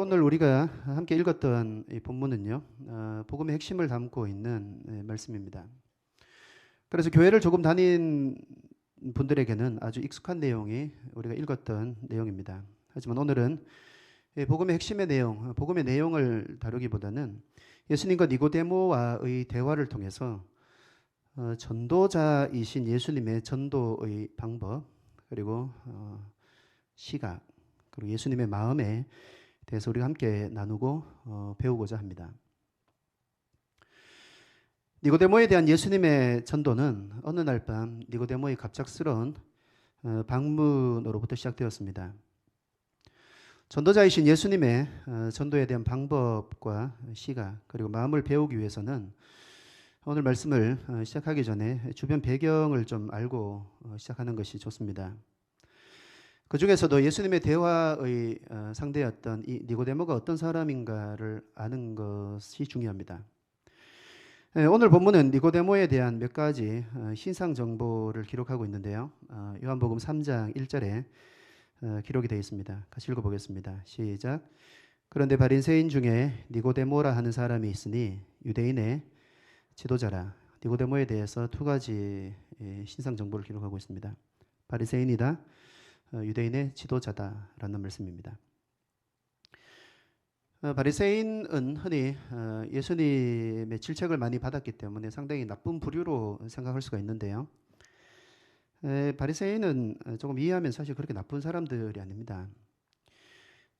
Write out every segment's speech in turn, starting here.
오늘 우리가 함께 읽었던 이 본문은요, 복음의 핵심을 담고 있는 말씀입니다. 그래서 교회를 조금 다닌 분들에게는 아주 익숙한 내용이 우리가 읽었던 내용입니다. 하지만 오늘은 복음의 핵심의 내용, 복음의 내용을 다루기보다는 예수님과 니고데모와의 대화를 통해서 전도자이신 예수님의 전도의 방법, 그리고 시각, 그리고 예수님의 마음에 대해서 우리가 함께 나누고 배우고자 합니다. 니고데모에 대한 예수님의 전도는 어느 날 밤 니고데모의 갑작스러운 방문으로부터 시작되었습니다. 전도자이신 예수님의 전도에 대한 방법과 시각 그리고 마음을 배우기 위해서는 오늘 말씀을 시작하기 전에 주변 배경을 좀 알고 시작하는 것이 좋습니다. 그 중에서도 예수님의 대화의 상대였던 이 니고데모가 어떤 사람인가를 아는 것이 중요합니다. 오늘 본문은 니고데모에 대한 몇 가지 신상 정보를 기록하고 있는데요. 요한복음 3장 1절에 기록이 되어 있습니다. 같이 읽어보겠습니다. 시작. 그런데 바리새인 중에 니고데모라 하는 사람이 있으니 유대인의 지도자라. 니고데모에 대해서 두 가지 신상 정보를 기록하고 있습니다. 바리새인이다. 유대인의 지도자다라는 말씀입니다. 바리새인은 흔히 예수님의 질책을 많이 받았기 때문에 상당히 나쁜 부류로 생각할 수가 있는데요. 바리새인은 조금 이해하면 사실 그렇게 나쁜 사람들이 아닙니다.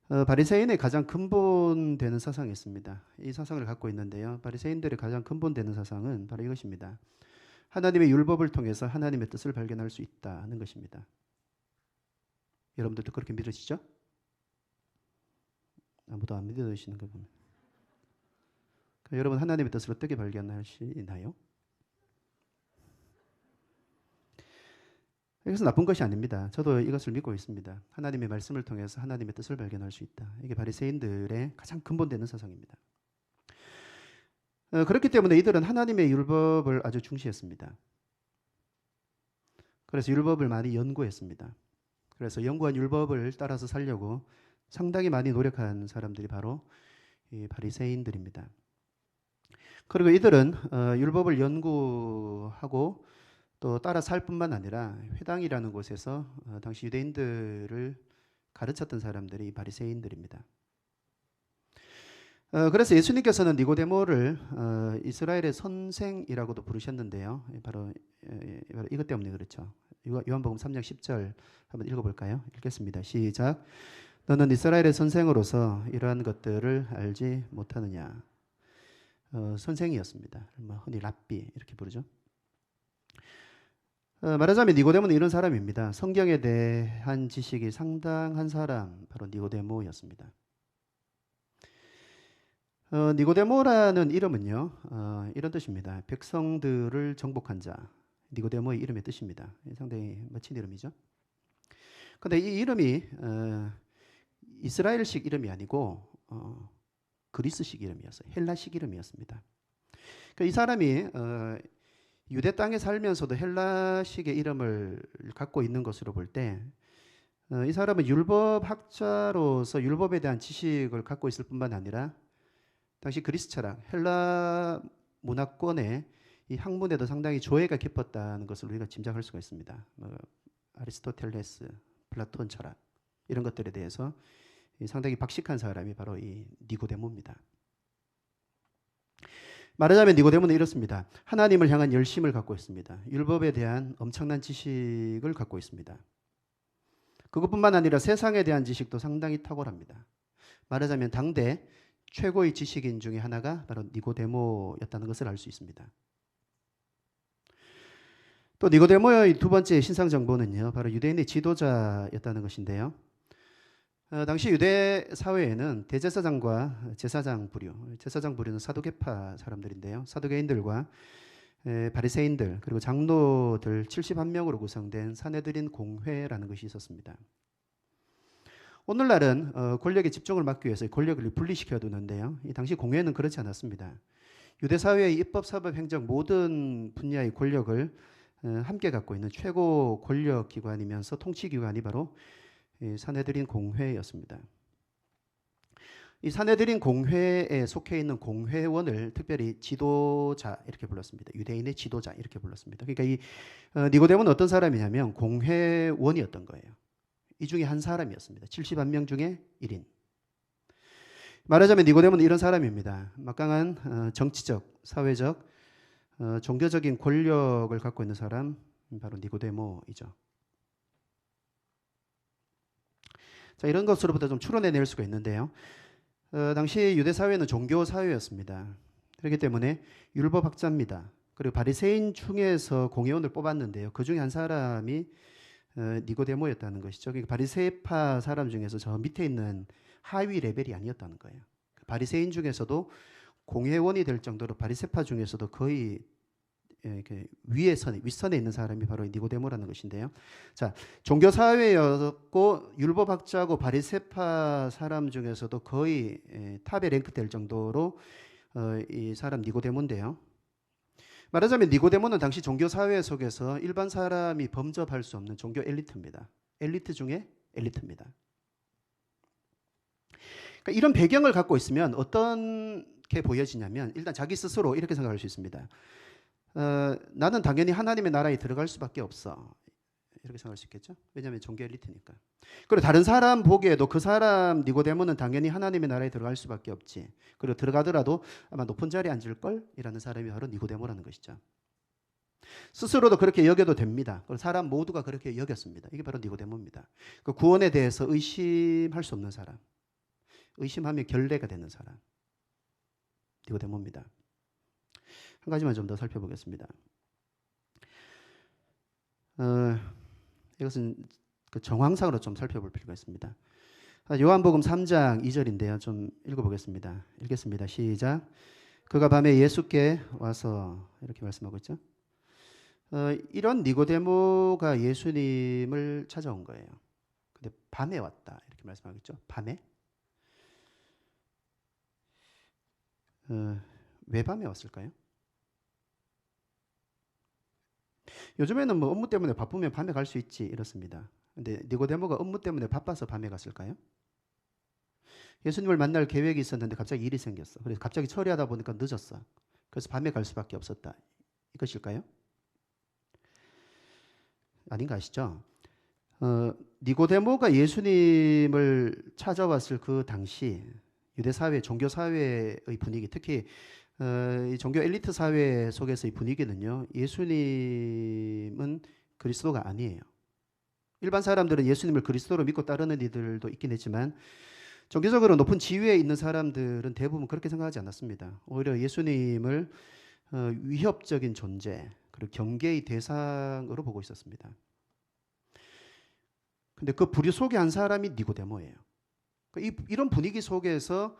바리새인의 가장 근본되는 사상이 있습니다. 이 사상을 갖고 있는데요. 바리새인들의 가장 근본되는 사상은 바로 이것입니다. 하나님의 율법을 통해서 하나님의 뜻을 발견할 수 있다는 것입니다. 여러분들도 그렇게 믿으시죠? 아무도 안 믿으시는 거 보면. 여러분 하나님의 뜻을 어떻게 발견하시나요? 이것은 나쁜 것이 아닙니다. 저도 이것을 믿고 있습니다. 하나님의 말씀을 통해서 하나님의 뜻을 발견할 수 있다. 이게 바리새인들의 가장 근본되는 사상입니다. 그렇기 때문에 이들은 하나님의 율법을 아주 중시했습니다. 그래서 율법을 많이 연구했습니다. 그래서 연구한 율법을 따라서 살려고 상당히 많이 노력한 사람들이 바로 이 바리새인들입니다. 그리고 이들은 율법을 연구하고 또 따라 살 뿐만 아니라 회당이라는 곳에서 당시 유대인들을 가르쳤던 사람들이 바리새인들입니다. 그래서 예수님께서는 니고데모를 이스라엘의 선생이라고도 부르셨는데요. 바로 이것 때문에 그렇죠. 요한복음 3장 10절 한번 읽어볼까요? 읽겠습니다. 시작. 너는 이스라엘의 선생으로서 이러한 것들을 알지 못하느냐. 선생이었습니다. 흔히 랍비 이렇게 부르죠. 말하자면 니고데모는 이런 사람입니다. 성경에 대한 지식이 상당한 사람, 바로 니고데모였습니다. 니고데모라는 이름은요, 이런 뜻입니다. 백성들을 정복한 자, 니고데모의 이름의 뜻입니다. 상당히 멋진 이름이죠. 그런데 이 이름이 이스라엘식 이름이 아니고 그리스식 이름이었어요. 헬라식 이름이었습니다. 그러니까 이 사람이 유대 땅에 살면서도 헬라식의 이름을 갖고 있는 것으로 볼 때 이 사람은 율법학자로서 율법에 대한 지식을 갖고 있을 뿐만 아니라 당시 그리스 철학, 헬라 문화권의 이 학문에도 상당히 조예가 깊었다는 것을 우리가 짐작할 수가 있습니다. 아리스토텔레스, 플라톤 철학 이런 것들에 대해서 상당히 박식한 사람이 바로 이 니고데모입니다. 말하자면 니고데모는 이렇습니다. 하나님을 향한 열심을 갖고 있습니다. 율법에 대한 엄청난 지식을 갖고 있습니다. 그것뿐만 아니라 세상에 대한 지식도 상당히 탁월합니다. 말하자면 당대 최고의 지식인 중에 하나가 바로 니고데모였다는 것을 알 수 있습니다. 또 니고데모의 두 번째 신상 정보는요, 바로 유대인의 지도자였다는 것인데요. 당시 유대 사회에는 대제사장과 제사장 부류는 사두개파 사람들인데요. 사두개인들과 바리새인들 그리고 장로들 71명으로 구성된 사내들인 공회라는 것이 있었습니다. 오늘날은 권력의 집중을 막기 위해서 권력을 분리시켜 두는데요. 이 당시 공회는 그렇지 않았습니다. 유대 사회의 입법, 사법, 행정 모든 분야의 권력을 함께 갖고 있는 최고 권력 기관이면서 통치 기관이 바로 사내들인 공회였습니다. 이 사내들인 공회에 속해 있는 공회원을 특별히 지도자 이렇게 불렀습니다. 유대인의 지도자 이렇게 불렀습니다. 그러니까 이 니고데모는 어떤 사람이냐면 공회원이었던 거예요. 이 중에 한 사람이었습니다. 70만 명 중에 1인. 말하자면 니고데모는 이런 사람입니다. 막강한 정치적, 사회적, 종교적인 권력을 갖고 있는 사람, 바로 니고데모이죠. 자, 이런 것으로부터 좀 추론해낼 수가 있는데요. 당시 유대 사회는 종교 사회였습니다. 그렇기 때문에 율법학자입니다. 그리고 바리새인 중에서 공회원을 뽑았는데요. 그 중에 한 사람이 니고데모였다는 것이죠. 그러니까 바리새파 사람 중에서 저 밑에 있는 하위 레벨이 아니었다는 거예요. 바리새인 중에서도 공회원이 될 정도로 바리새파 중에서도 거의 윗선에 있는 사람이 바로 니고데모라는 것인데요. 자, 종교 사회였고 율법학자고 바리새파 사람 중에서도 거의 탑에 랭크될 정도로 이 사람 니고데모인데요. 말하자면 니고데모는 당시 종교 사회 속에서 일반 사람이 범접할 수 없는 종교 엘리트입니다. 엘리트 중에 엘리트입니다. 그러니까 이런 배경을 갖고 있으면 어떻게 보여지냐면 일단 자기 스스로 이렇게 생각할 수 있습니다. 나는 당연히 하나님의 나라에 들어갈 수밖에 없어. 이렇게 생각할 수 있겠죠? 왜냐하면 종교 엘리트니까. 그리고 다른 사람 보기에도 그 사람 니고데모는 당연히 하나님의 나라에 들어갈 수밖에 없지. 그리고 들어가더라도 아마 높은 자리에 앉을걸? 이라는 사람이 바로 니고데모라는 것이죠. 스스로도 그렇게 여겨도 됩니다. 사람 모두가 그렇게 여겼습니다. 이게 바로 니고데모입니다. 그 구원에 대해서 의심할 수 없는 사람. 의심하면 결례가 되는 사람. 니고데모입니다. 한 가지만 좀 더 살펴보겠습니다. 이것은 그 정황상으로 좀 살펴볼 필요가 있습니다. 요한복음 3장 2절인데요. 좀 읽어보겠습니다. 읽겠습니다. 시작. 그가 밤에 예수께 와서 이렇게 말씀하고 있죠. 이런 니고데모가 예수님을 찾아온 거예요. 근데 밤에 왔다 이렇게 말씀하겠죠. 밤에? 왜 밤에 왔을까요? 요즘에는 뭐 업무 때문에 바쁘면 밤에 갈 수 있지 이렇습니다. 근데 니고데모가 업무 때문에 바빠서 밤에 갔을까요? 예수님을 만날 계획이 있었는데 갑자기 일이 생겼어. 그래서 갑자기 처리하다 보니까 늦었어. 그래서 밤에 갈 수밖에 없었다. 이것일까요? 아닌 거 아시죠? 니고데모가 예수님을 찾아왔을 그 당시 유대 사회, 종교 사회의 분위기, 특히 이 종교 엘리트 사회 속에서의 분위기는요, 예수님은 그리스도가 아니에요. 일반 사람들은 예수님을 그리스도로 믿고 따르는 이들도 있긴 했지만 종교적으로 높은 지위에 있는 사람들은 대부분 그렇게 생각하지 않았습니다. 오히려 예수님을 위협적인 존재, 그리고 경계의 대상으로 보고 있었습니다. 근데 그 부류 속에 한 사람이 니고데모예요. 이런 분위기 속에서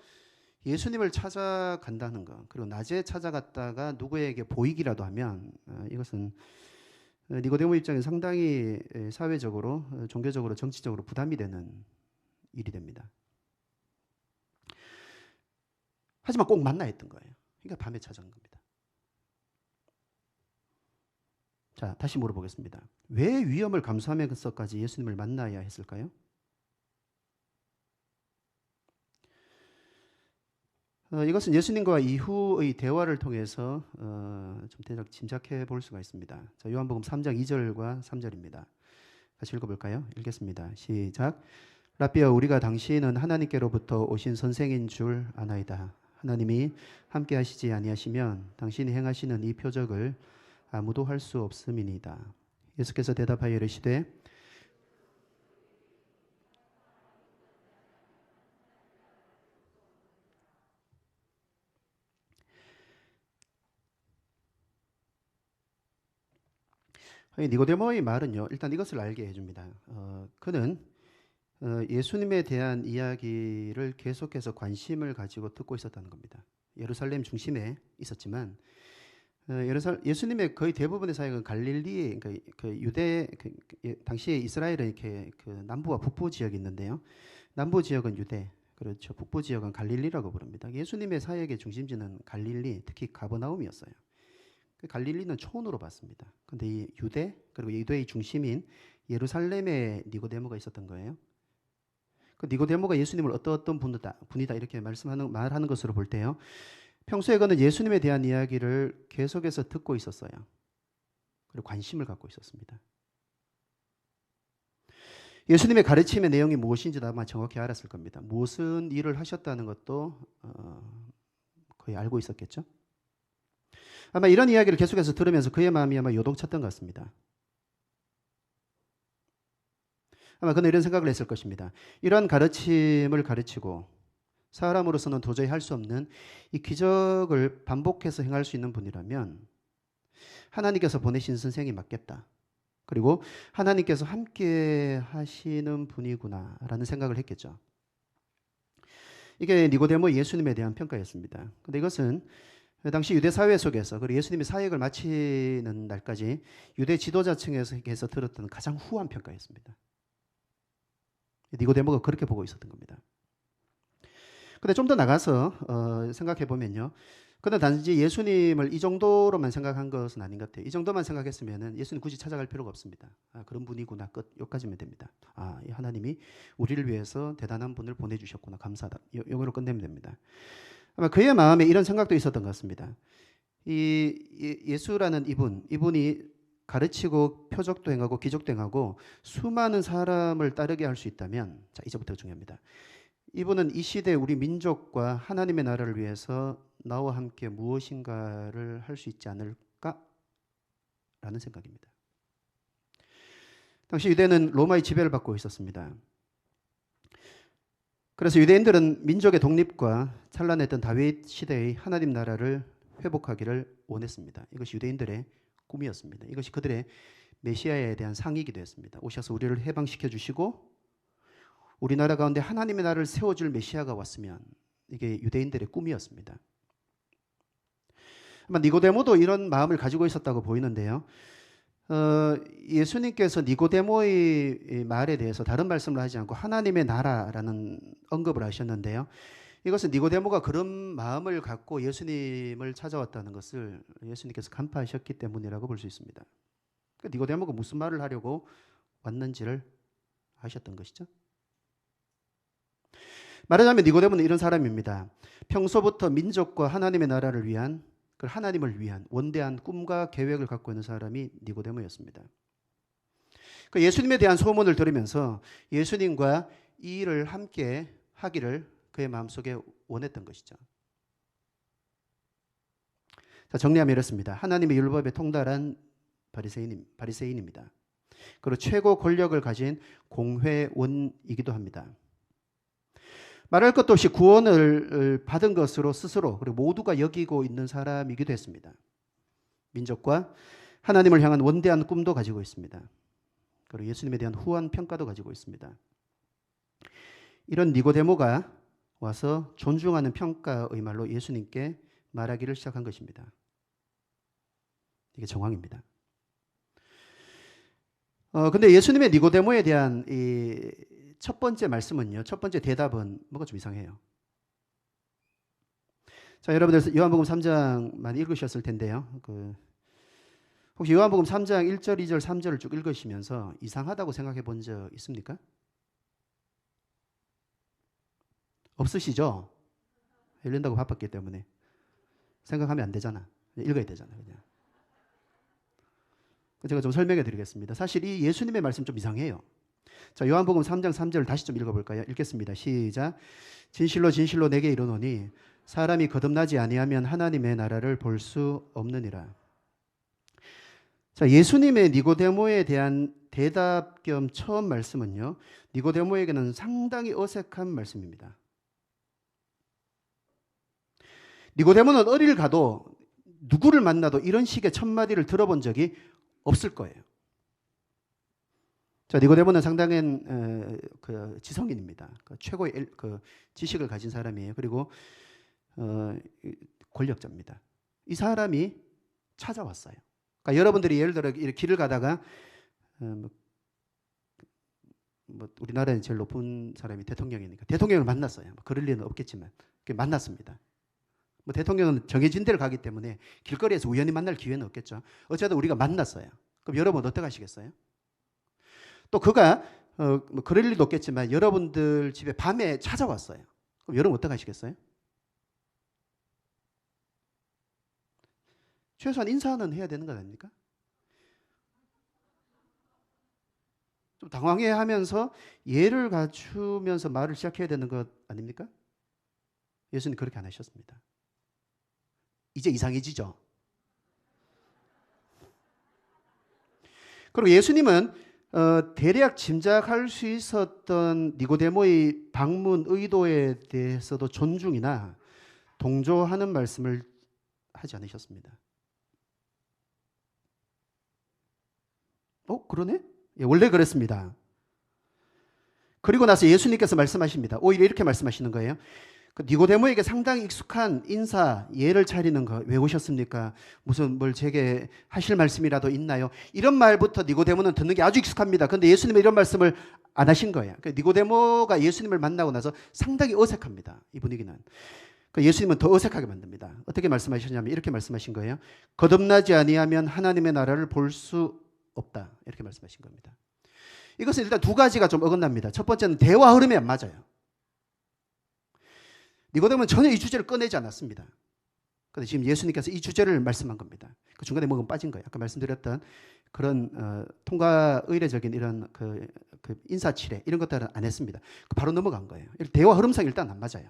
예수님을 찾아간다는 것, 그리고 낮에 찾아갔다가 누구에게 보이기라도 하면 이것은 니고데모 입장에 상당히 사회적으로, 종교적으로, 정치적으로 부담이 되는 일이 됩니다. 하지만 꼭 만나야 했던 거예요. 그러니까 밤에 찾아간 겁니다. 자, 다시 물어보겠습니다. 왜 위험을 감수하면서까지 예수님을 만나야 했을까요? 이것은 예수님과 이후의 대화를 통해서 좀 대략 짐작해 볼 수가 있습니다. 자, 요한복음 3장 2절과 3절입니다. 같이 읽어볼까요? 읽겠습니다. 시작. 라비어, 우리가 당신은 하나님께로부터 오신 선생인 줄 아나이다. 하나님이 함께 하시지 아니하시면 당신이 행하시는 이 표적을 아무도 할 수 없음이니이다. 예수께서 대답하여 이르시되 니고데모의 말은요, 일단 이것을 알게 해줍니다. 그는 예수님에 대한 이야기를 계속해서 관심을 가지고 듣고 있었다는 겁니다. 예루살렘 중심에 있었지만 예수님의 거의 대부분의 사역은 갈릴리, 그러니까 그 유대, 당시에 이스라엘은 이렇게 그 남부와 북부 지역이 있는데요. 남부 지역은 유대, 그렇죠. 북부 지역은 갈릴리라고 부릅니다. 예수님의 사역의 중심지는 갈릴리, 특히 가버나움이었어요. 갈릴리는 초원으로 봤습니다. 그런데 이 유대, 그리고 유대의 중심인 예루살렘에 니고데모가 있었던 거예요. 그 니고데모가 예수님을 어떤 분이다 이렇게 말하는 것으로 볼 때요. 평소에 그는 예수님에 대한 이야기를 계속해서 듣고 있었어요. 그리고 관심을 갖고 있었습니다. 예수님의 가르침의 내용이 무엇인지도 아마 정확히 알았을 겁니다. 무슨 일을 하셨다는 것도 거의 알고 있었겠죠. 아마 이런 이야기를 계속해서 들으면서 그의 마음이 아마 요동쳤던 것 같습니다. 아마 그는 이런 생각을 했을 것입니다. 이러한 가르침을 가르치고 사람으로서는 도저히 할 수 없는 이 기적을 반복해서 행할 수 있는 분이라면 하나님께서 보내신 선생이 맞겠다. 그리고 하나님께서 함께 하시는 분이구나라는 생각을 했겠죠. 이게 니고데모 예수님에 대한 평가였습니다. 근데 이것은 당시 유대 사회 속에서 그리고 예수님이 사역을 마치는 날까지 유대 지도자층에서 들었던 가장 후한 평가였습니다. 니고데모가 그렇게 보고 있었던 겁니다. 근데 좀 더 나가서 생각해 보면요. 그는 단지 예수님을 이 정도로만 생각한 것은 아닌 것 같아요. 이 정도만 생각했으면 예수님 굳이 찾아갈 필요가 없습니다. 그런 분이구나. 끝. 여기까지면 됩니다. 이 하나님이 우리를 위해서 대단한 분을 보내주셨구나. 감사하다. 이거로 끝내면 됩니다. 아마 그의 마음에 이런 생각도 있었던 것 같습니다. 이 예수라는 이분이 가르치고 표적도 행하고 기적도 행하고 수많은 사람을 따르게 할 수 있다면, 자, 이제부터 중요합니다. 이분은 이 시대 우리 민족과 하나님의 나라를 위해서 나와 함께 무엇인가를 할 수 있지 않을까라는 생각입니다. 당시 유대는 로마의 지배를 받고 있었습니다. 그래서 유대인들은 민족의 독립과 찬란했던 다윗 시대의 하나님 나라를 회복하기를 원했습니다. 이것이 유대인들의 꿈이었습니다. 이것이 그들의 메시아에 대한 상이기도 했습니다. 오셔서 우리를 해방시켜 주시고 우리나라 가운데 하나님의 나라를 세워줄 메시아가 왔으면, 이게 유대인들의 꿈이었습니다. 아마 니고데모도 이런 마음을 가지고 있었다고 보이는데요. 예수님께서 니고데모의 말에 대해서 다른 말씀을 하지 않고 하나님의 나라라는 언급을 하셨는데요. 이것은 니고데모가 그런 마음을 갖고 예수님을 찾아왔다는 것을 예수님께서 간파하셨기 때문이라고 볼 수 있습니다. 니고데모가 무슨 말을 하려고 왔는지를 아셨던 것이죠. 말하자면 니고데모는 이런 사람입니다. 평소부터 민족과 하나님의 나라를 위한, 하나님을 위한 원대한 꿈과 계획을 갖고 있는 사람이 니고데모였습니다. 예수님에 대한 소문을 들으면서 예수님과 이 일을 함께 하기를 그의 마음속에 원했던 것이죠. 자, 정리하면 이렇습니다. 하나님의 율법에 통달한 바리새인입니다. 그리고 최고 권력을 가진 공회원이기도 합니다. 말할 것도 없이 구원을 받은 것으로 스스로 그리고 모두가 여기고 있는 사람이기도 했습니다. 민족과 하나님을 향한 원대한 꿈도 가지고 있습니다. 그리고 예수님에 대한 후한 평가도 가지고 있습니다. 이런 니고데모가 와서 존중하는 평가의 말로 예수님께 말하기를 시작한 것입니다. 이게 정황입니다. 근데 예수님의 니고데모에 대한 이 첫 번째 말씀은요, 첫 번째 대답은 뭐가 좀 이상해요. 자, 여러분들 요한복음 3장 많이 읽으셨을 텐데요. 혹시 요한복음 3장 1절, 2절, 3절을 쭉 읽으시면서 이상하다고 생각해 본 적 있습니까? 없으시죠? 읽는다고 바빴기 때문에 생각하면 안 되잖아. 읽어야 되잖아, 그냥. 제가 좀 설명해 드리겠습니다. 사실 이 예수님의 말씀 좀 이상해요. 자, 요한복음 3장 3절을 다시 좀 읽어볼까요? 읽겠습니다. 시작. 진실로 진실로 내게 이르노니 사람이 거듭나지 아니하면 하나님의 나라를 볼 수 없느니라. 자, 예수님의 니고데모에 대한 대답 겸 처음 말씀은요, 니고데모에게는 상당히 어색한 말씀입니다. 니고데모는 어딜 가도 누구를 만나도 이런 식의 첫마디를 들어본 적이 없을 거예요. 자, 니고데모는 상당한 지성인입니다. 최고의 지식을 가진 사람이에요. 그리고 권력자입니다. 이 사람이 찾아왔어요. 그러니까 여러분들이 예를 들어 길을 가다가 우리나라에 제일 높은 사람이 대통령이니까 대통령을 만났어요. 그럴 리는 없겠지만 만났습니다. 대통령은 정해진 데를 가기 때문에 길거리에서 우연히 만날 기회는 없겠죠. 어쨌든 우리가 만났어요. 그럼 여러분 어떻게 하시겠어요? 또 그가 뭐 그럴 일도 없겠지만 여러분들 집에 밤에 찾아왔어요. 그럼 여러분 어떻게 하시겠어요? 최소한 인사는 해야 되는 거 아닙니까? 좀 당황해하면서 예를 갖추면서 말을 시작해야 되는 것 아닙니까? 예수님 그렇게 안 하셨습니다. 이제 이상해지죠. 그리고 예수님은 대략 짐작할 수 있었던 니고데모의 방문 의도에 대해서도 존중이나 동조하는 말씀을 하지 않으셨습니다. 그러네? 예, 원래 그랬습니다. 그리고 나서 예수님께서 말씀하십니다. 오히려 이렇게 말씀하시는 거예요. 그 니고데모에게 상당히 익숙한 인사, 예를 차리는 거 왜 오셨습니까? 무슨 뭘 제게 하실 말씀이라도 있나요? 이런 말부터 니고데모는 듣는 게 아주 익숙합니다. 그런데 예수님은 이런 말씀을 안 하신 거예요. 그러니까 니고데모가 예수님을 만나고 나서 상당히 어색합니다. 이 분위기는. 그러니까 예수님은 더 어색하게 만듭니다. 어떻게 말씀하셨냐면 이렇게 말씀하신 거예요. 거듭나지 아니하면 하나님의 나라를 볼 수 없다. 이렇게 말씀하신 겁니다. 이것은 일단 두 가지가 좀 어긋납니다. 첫 번째는 대화 흐름이 안 맞아요. 니고데모는 전혀 이 주제를 꺼내지 않았습니다. 그런데 지금 예수님께서 이 주제를 말씀한 겁니다. 그 중간에 뭐가 빠진 거예요. 아까 말씀드렸던 그런 통과 의례적인 이런 그 인사치레 이런 것들은 안 했습니다. 바로 넘어간 거예요. 대화 흐름상 일단 안 맞아요.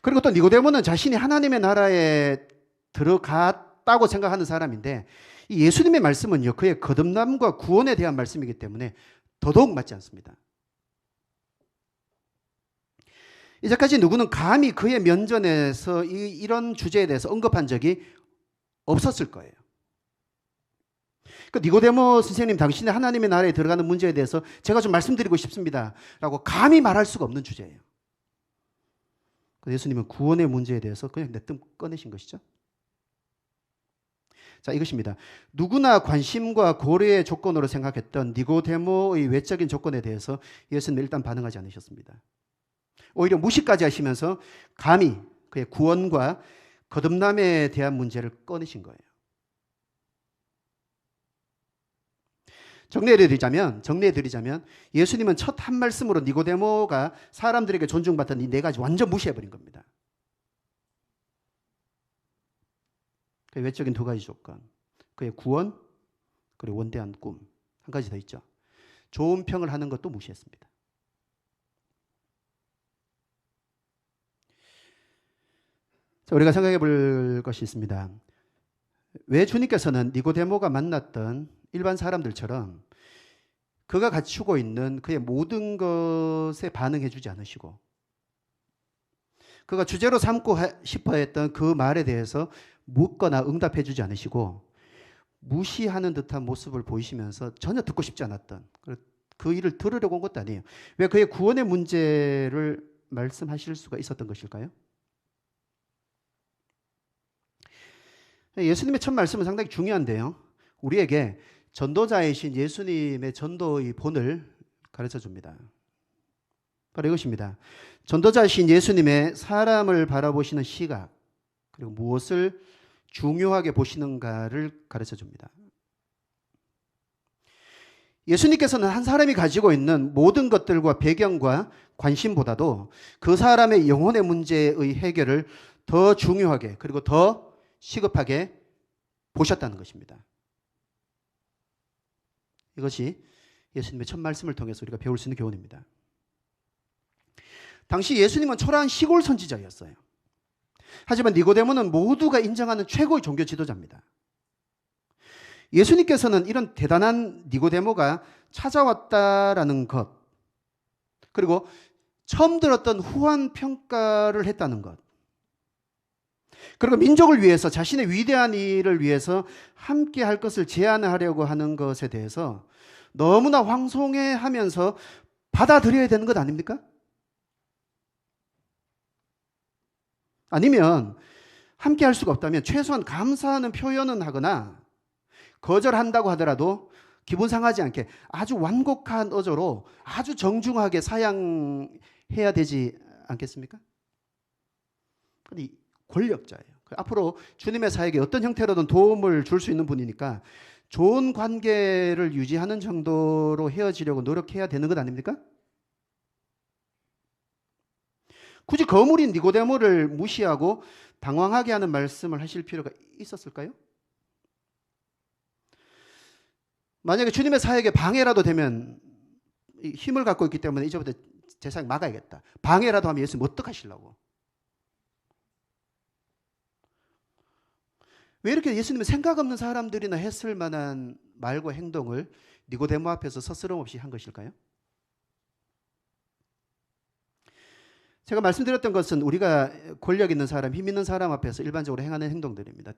그리고 또 니고데모는 자신이 하나님의 나라에 들어갔다고 생각하는 사람인데 이 예수님의 말씀은요 그의 거듭남과 구원에 대한 말씀이기 때문에 더더욱 맞지 않습니다. 이제까지 누구는 감히 그의 면전에서 이런 주제에 대해서 언급한 적이 없었을 거예요. 그 니고데모 선생님 당신의 하나님의 나라에 들어가는 문제에 대해서 제가 좀 말씀드리고 싶습니다 라고 감히 말할 수가 없는 주제예요. 예수님은 구원의 문제에 대해서 그냥 내뜸 꺼내신 것이죠. 자, 이것입니다. 누구나 관심과 고려의 조건으로 생각했던 니고데모의 외적인 조건에 대해서 예수님은 일단 반응하지 않으셨습니다. 오히려 무시까지 하시면서 감히 그의 구원과 거듭남에 대한 문제를 꺼내신 거예요. 정리해드리자면 예수님은 첫 한 말씀으로 니고데모가 사람들에게 존중받던 이 네 가지 완전 무시해버린 겁니다. 그의 외적인 두 가지 조건, 그의 구원, 그리고 원대한 꿈, 한 가지 더 있죠. 좋은 평을 하는 것도 무시했습니다. 자, 우리가 생각해 볼 것이 있습니다. 왜 주님께서는 니고데모가 만났던 일반 사람들처럼 그가 갖추고 있는 그의 모든 것에 반응해 주지 않으시고 그가 주제로 삼고 싶어 했던 그 말에 대해서 묻거나 응답해 주지 않으시고 무시하는 듯한 모습을 보이시면서 전혀 듣고 싶지 않았던 그 일을 들으려고 온 것도 아니에요. 왜 그의 구원의 문제를 말씀하실 수가 있었던 것일까요? 예수님의 첫 말씀은 상당히 중요한데요. 우리에게 전도자이신 예수님의 전도의 본을 가르쳐 줍니다. 바로 이것입니다. 전도자이신 예수님의 사람을 바라보시는 시각, 그리고 무엇을 중요하게 보시는가를 가르쳐 줍니다. 예수님께서는 한 사람이 가지고 있는 모든 것들과 배경과 관심보다도 그 사람의 영혼의 문제의 해결을 더 중요하게 그리고 더 시급하게 보셨다는 것입니다. 이것이 예수님의 첫 말씀을 통해서 우리가 배울 수 있는 교훈입니다. 당시 예수님은 초라한 시골 선지자였어요. 하지만 니고데모는 모두가 인정하는 최고의 종교 지도자입니다. 예수님께서는 이런 대단한 니고데모가 찾아왔다라는 것, 그리고 처음 들었던 후한 평가를 했다는 것, 그리고 민족을 위해서 자신의 위대한 일을 위해서 함께 할 것을 제안하려고 하는 것에 대해서 너무나 황송해하면서 받아들여야 되는 것 아닙니까? 아니면 함께 할 수가 없다면 최소한 감사하는 표현은 하거나 거절한다고 하더라도 기분 상하지 않게 아주 완곡한 어조로 아주 정중하게 사양해야 되지 않겠습니까? 권력자예요. 앞으로 주님의 사역에 어떤 형태로든 도움을 줄 수 있는 분이니까 좋은 관계를 유지하는 정도로 헤어지려고 노력해야 되는 것 아닙니까? 굳이 거물인 니고데모를 무시하고 당황하게 하는 말씀을 하실 필요가 있었을까요? 만약에 주님의 사역에 방해라도 되면 힘을 갖고 있기 때문에 이제부터 제 사역 막아야겠다. 방해라도 하면 예수님 어떡하시려고? 왜 이렇게 예수님은 생각 없는 사람들이나 했을 만한 말과 행동을 니고데모 앞에서 서스럼 없이 한 것일까요? 제가 말씀드렸던 것은 우리가 권력 있는 사람, 힘 있는 사람 앞에서 일반적으로 행하는 행동들입니다.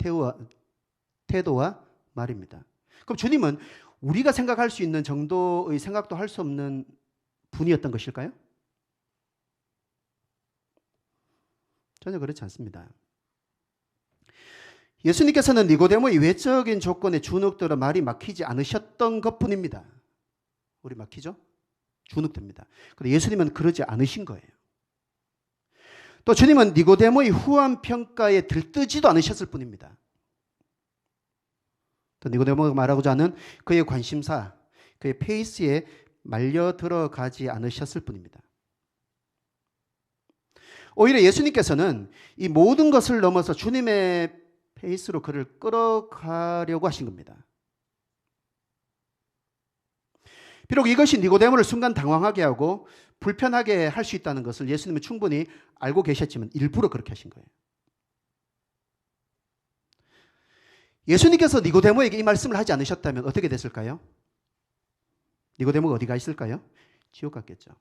태도와 말입니다. 그럼 주님은 우리가 생각할 수 있는 정도의 생각도 할 수 없는 분이었던 것일까요? 전혀 그렇지 않습니다. 예수님께서는 니고데모의 외적인 조건에 주눅들어 말이 막히지 않으셨던 것뿐입니다. 우리 막히죠? 주눅듭니다. 그런데 예수님은 그러지 않으신 거예요. 또 주님은 니고데모의 후한 평가에 들뜨지도 않으셨을 뿐입니다. 또 니고데모가 말하고자 하는 그의 관심사, 그의 페이스에 말려 들어가지 않으셨을 뿐입니다. 오히려 예수님께서는 이 모든 것을 넘어서 주님의 페이스로 그를 끌어가려고 하신 겁니다. 비록 이것이 니고데모를 순간 당황하게 하고 불편하게 할 수 있다는 것을 예수님은 충분히 알고 계셨지만 일부러 그렇게 하신 거예요. 예수님께서 니고데모에게 이 말씀을 하지 않으셨다면 어떻게 됐을까요? 니고데모가 어디가 있을까요? 지옥 갔겠죠.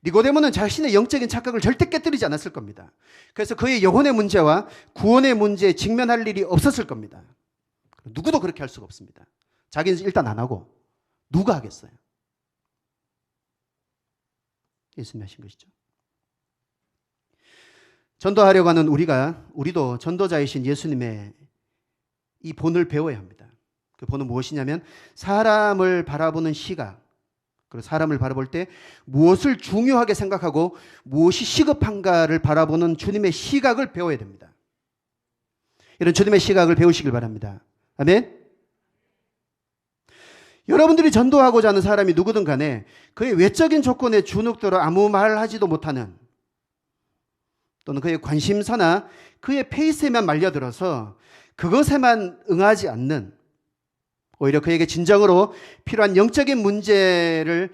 니고데모는 자신의 영적인 착각을 절대 깨뜨리지 않았을 겁니다. 그래서 그의 영혼의 문제와 구원의 문제에 직면할 일이 없었을 겁니다. 누구도 그렇게 할 수가 없습니다. 자기는 일단 안 하고 누가 하겠어요? 예수님이 하신 것이죠. 전도하려고 하는 우리도 전도자이신 예수님의 이 본을 배워야 합니다. 그 본은 무엇이냐면 사람을 바라보는 시각, 그리고 사람을 바라볼 때 무엇을 중요하게 생각하고 무엇이 시급한가를 바라보는 주님의 시각을 배워야 됩니다. 이런 주님의 시각을 배우시길 바랍니다. 아멘? 여러분들이 전도하고자 하는 사람이 누구든 간에 그의 외적인 조건에 주눅들어 아무 말 하지도 못하는, 또는 그의 관심사나 그의 페이스에만 말려들어서 그것에만 응하지 않는, 오히려 그에게 진정으로 필요한 영적인 문제를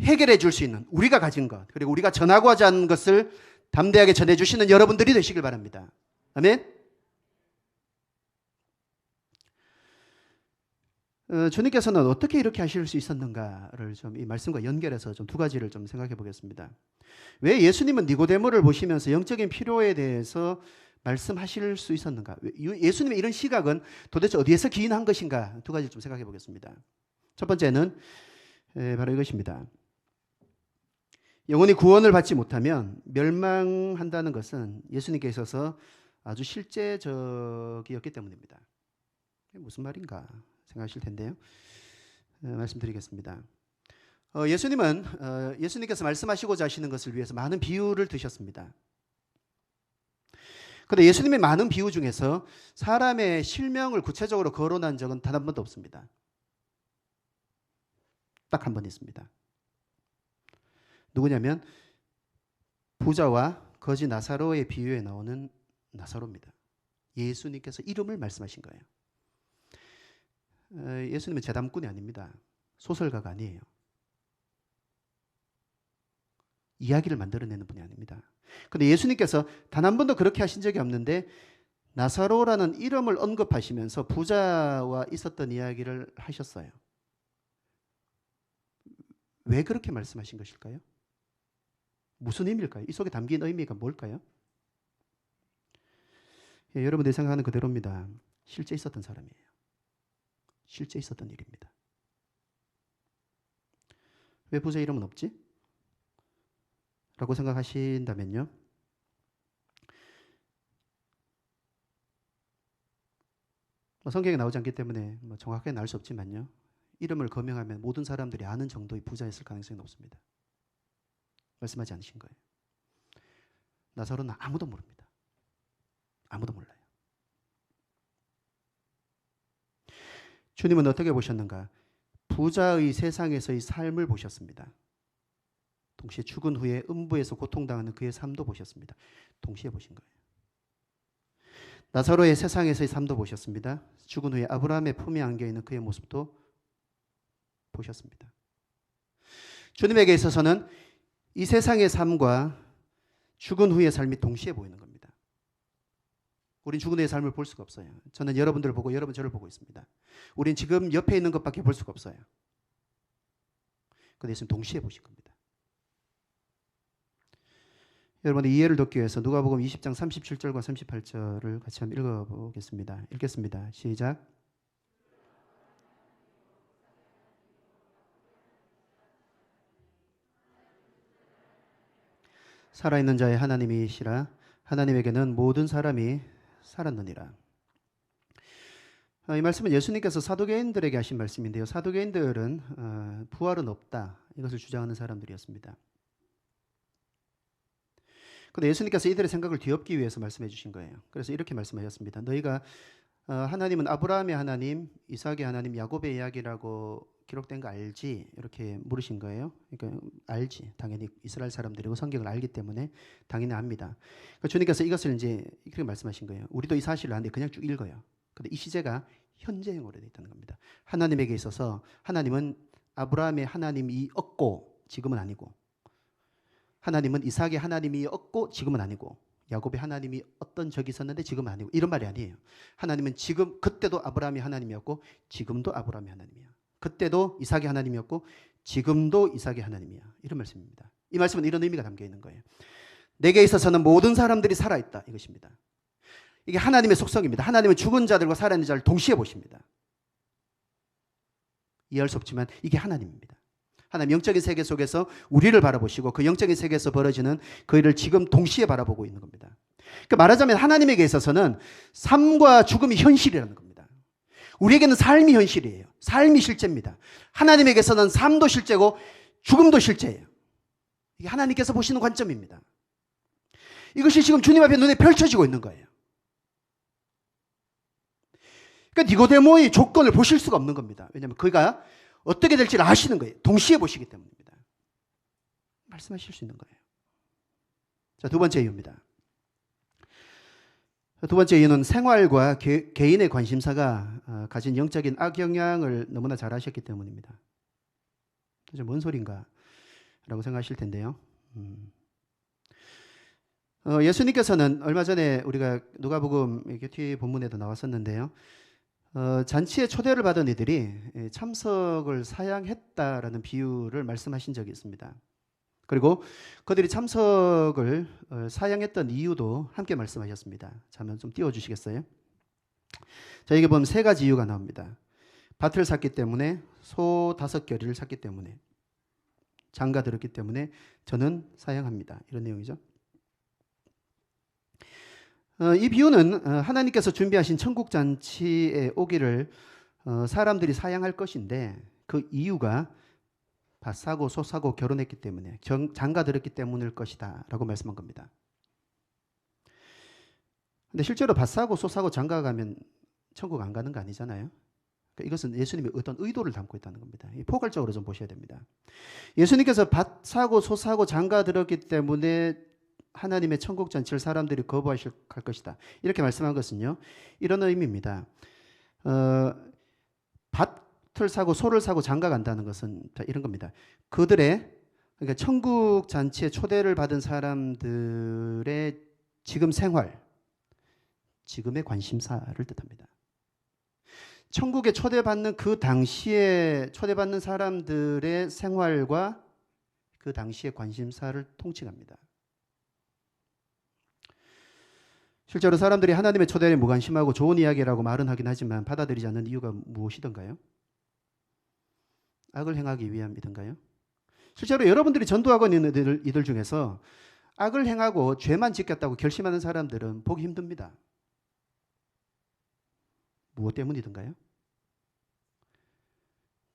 해결해 줄 수 있는 우리가 가진 것, 그리고 우리가 전하고자 하는 것을 담대하게 전해주시는 여러분들이 되시길 바랍니다. 아멘? 주님께서는 어떻게 이렇게 하실 수 있었는가를 좀 이 말씀과 연결해서 좀 두 가지를 좀 생각해 보겠습니다. 왜 예수님은 니고데모를 보시면서 영적인 필요에 대해서 말씀하실 수 있었는가? 예수님의 이런 시각은 도대체 어디에서 기인한 것인가? 두 가지 좀 생각해 보겠습니다. 첫 번째는 바로 이것입니다. 영혼이 구원을 받지 못하면 멸망한다는 것은 예수님께 있어서 아주 실제적이었기 때문입니다. 무슨 말인가 생각하실 텐데요. 말씀드리겠습니다. 예수님께서 말씀하시고자 하시는 것을 위해서 많은 비유를 드셨습니다. 그런데 예수님의 많은 비유 중에서 사람의 실명을 구체적으로 거론한 적은 단 한 번도 없습니다. 딱 한 번 있습니다. 누구냐면 부자와 거지 나사로의 비유에 나오는 나사로입니다. 예수님께서 이름을 말씀하신 거예요. 예수님은 재담꾼이 아닙니다. 소설가가 아니에요. 이야기를 만들어내는 분이 아닙니다. 그런데 예수님께서 단 한 번도 그렇게 하신 적이 없는데 나사로라는 이름을 언급하시면서 부자와 있었던 이야기를 하셨어요. 왜 그렇게 말씀하신 것일까요? 무슨 의미일까요? 이 속에 담긴 의미가 뭘까요? 여러분들이 생각하는 그대로입니다. 실제 있었던 사람이에요. 실제 있었던 일입니다. 왜 부자 이름은 없지? 라고 생각하신다면요. 성경에 나오지 않기 때문에 정확하게 알 수 없지만요. 이름을 거명하면 모든 사람들이 아는 정도의 부자였을 가능성이 높습니다. 말씀하지 않으신 거예요. 나사로는 아무도 모릅니다. 아무도 몰라요. 주님은 어떻게 보셨는가? 부자의 세상에서의 삶을 보셨습니다. 동시에 죽은 후에 음부에서 고통당하는 그의 삶도 보셨습니다. 동시에 보신 거예요. 나사로의 세상에서의 삶도 보셨습니다. 죽은 후에 아브라함의 품에 안겨있는 그의 모습도 보셨습니다. 주님에게 있어서는 이 세상의 삶과 죽은 후의 삶이 동시에 보이는 겁니다. 우린 죽은 후의 삶을 볼 수가 없어요. 저는 여러분들을 보고 여러분 저를 보고 있습니다. 우린 지금 옆에 있는 것밖에 볼 수가 없어요. 그런데 예수님 동시에 보신 겁니다. 여러분의 이해를 돕기 위해서 누가복음 20장 37절과 38절을 같이 한번 읽어보겠습니다. 읽겠습니다. 시작. 살아있는 자의 하나님이시라. 하나님에게는 모든 사람이 살았느니라. 이 말씀은 예수님께서 사두개인들에게 하신 말씀인데요. 사두개인들은 부활은 없다, 이것을 주장하는 사람들이었습니다. 그런데 예수님께서 이들의 생각을 뒤엎기 위해서 말씀해 주신 거예요. 그래서 이렇게 말씀하셨습니다. 너희가 하나님은 아브라함의 하나님, 이삭의 하나님, 야곱의 이야기라고 기록된 거 알지? 이렇게 물으신 거예요. 그러니까 알지. 당연히 이스라엘 사람들이고 성경을 알기 때문에 당연히 압니다. 그러니까 주님께서 이것을 이제 이렇게 말씀하신 거예요. 우리도 이 사실을 아는데 그냥 쭉 읽어요. 근데 이 시제가 현재형으로 되어 있다는 겁니다. 하나님에게 있어서 하나님은 아브라함의 하나님이었고 지금은 아니고, 하나님은 이삭의 하나님이었고 지금은 아니고, 야곱의 하나님이 어떤 적이 있었는데 지금은 아니고, 이런 말이 아니에요. 하나님은 지금, 그때도 아브라함이 하나님이었고 지금도 아브라함이 하나님이야. 그때도 이삭의 하나님이었고 지금도 이삭의 하나님이야. 이런 말씀입니다. 이 말씀은 이런 의미가 담겨 있는 거예요. 내게 있어서는 모든 사람들이 살아있다, 이것입니다. 이게 하나님의 속성입니다. 하나님은 죽은 자들과 살아있는 자를 동시에 보십니다. 이해할 수 없지만 이게 하나님입니다. 하나님 영적인 세계 속에서 우리를 바라보시고 그 영적인 세계에서 벌어지는 그 일을 지금 동시에 바라보고 있는 겁니다. 그러니까 말하자면 하나님에게 있어서는 삶과 죽음이 현실이라는 겁니다. 우리에게는 삶이 현실이에요. 삶이 실제입니다. 하나님에게서는 삶도 실제고 죽음도 실제예요. 이게 하나님께서 보시는 관점입니다. 이것이 지금 주님 앞에 눈에 펼쳐지고 있는 거예요. 그러니까 니고데모의 조건을 보실 수가 없는 겁니다. 왜냐하면 그가 어떻게 될지를 아시는 거예요. 동시에 보시기 때문입니다. 말씀하실 수 있는 거예요. 자, 두 번째 이유입니다. 두 번째 이유는 생활과 개인의 관심사가 가진 영적인 악영향을 너무나 잘 아셨기 때문입니다. 뭔 소린가? 라고 생각하실 텐데요. 예수님께서는 얼마 전에 우리가 누가복음 교티 본문에도 나왔었는데요. 잔치에 초대를 받은 이들이 참석을 사양했다라는 비유를 말씀하신 적이 있습니다. 그리고 그들이 참석을 사양했던 이유도 함께 말씀하셨습니다. 자, 한번 좀 띄워주시겠어요? 자, 여기 보면 세 가지 이유가 나옵니다. 밭을 샀기 때문에, 소 5겨리를 샀기 때문에, 장가 들었기 때문에 저는 사양합니다. 이런 내용이죠. 이 비유는 하나님께서 준비하신 천국 잔치에 오기를 사람들이 사양할 것인데, 그 이유가 밭 사고 소 사고 결혼했기 때문에, 장가 들었기 때문일 것이다 라고 말씀한 겁니다. 근데 실제로 밭 사고 소 사고 장가 가면 천국 안 가는 거 아니잖아요. 그러니까 이것은 예수님의 어떤 의도를 담고 있다는 겁니다. 포괄적으로 좀 보셔야 됩니다. 예수님께서 밭 사고 소 사고 장가 들었기 때문에 하나님의 천국 잔치를 사람들이 거부하실 것이다, 이렇게 말씀한 것은요, 이런 의미입니다. 밭을 사고 소를 사고 장가 간다는 것은 이런 겁니다. 그들의, 그러니까 천국 잔치에 초대를 받은 사람들의 지금 생활, 지금의 관심사를 뜻합니다. 천국에 초대받는 그 당시에 초대받는 사람들의 생활과 그 당시의 관심사를 통칭합니다. 실제로 사람들이 하나님의 초대에 무관심하고 좋은 이야기라고 말은 하긴 하지만 받아들이지 않는 이유가 무엇이던가요? 악을 행하기 위함이던가요? 실제로 여러분들이 전도하고 있는 이들 중에서 악을 행하고 죄만 짓겠다고 결심하는 사람들은 보기 힘듭니다. 무엇 때문이던가요?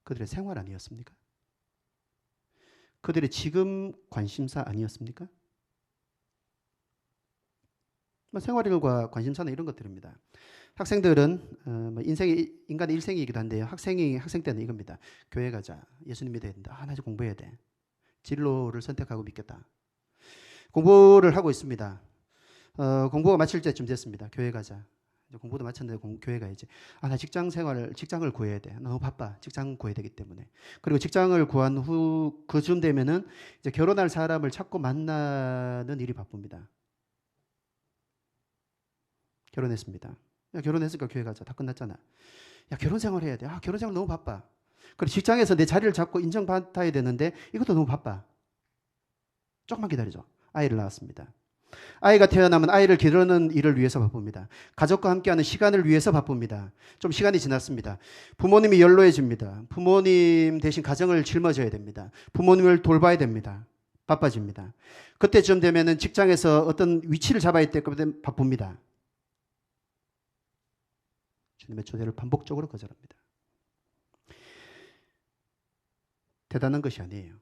그들의 생활 아니었습니까? 그들의 지금 관심사 아니었습니까? 생활일과 관심사는 이런 것들입니다. 학생들은 뭐 인간의 일생이기도 한데요. 학생 때는 이겁니다. 교회 가자. 예수님 믿어야 된다. 나 이제 공부해야 돼. 진로를 선택하고 믿겠다. 공부를 하고 있습니다. 공부가 마칠 때쯤 됐습니다. 교회 가자. 이제 공부도 마쳤는데 교회 가야지. 나 직장을 구해야 돼. 나 너무 바빠. 직장 구해야 되기 때문에. 그리고 직장을 구한 후 그쯤 되면은 이제 결혼할 사람을 찾고 만나는 일이 바쁩니다. 결혼했습니다. 야, 결혼했으니까 교회 가자. 다 끝났잖아. 야, 결혼 생활 해야 돼. 결혼 생활 너무 바빠. 그리고 직장에서 내 자리를 잡고 인정받아야 되는데 이것도 너무 바빠. 조금만 기다리죠. 아이를 낳았습니다. 아이가 태어나면 아이를 기르는 일을 위해서 바쁩니다. 가족과 함께하는 시간을 위해서 바쁩니다. 좀 시간이 지났습니다. 부모님이 연로해집니다. 부모님 대신 가정을 짊어져야 됩니다. 부모님을 돌봐야 됩니다. 바빠집니다. 그때쯤 되면은 직장에서 어떤 위치를 잡아야 될 때까지 바쁩니다. 주님의 초대를 반복적으로 거절합니다. 대단한 것이 아니에요.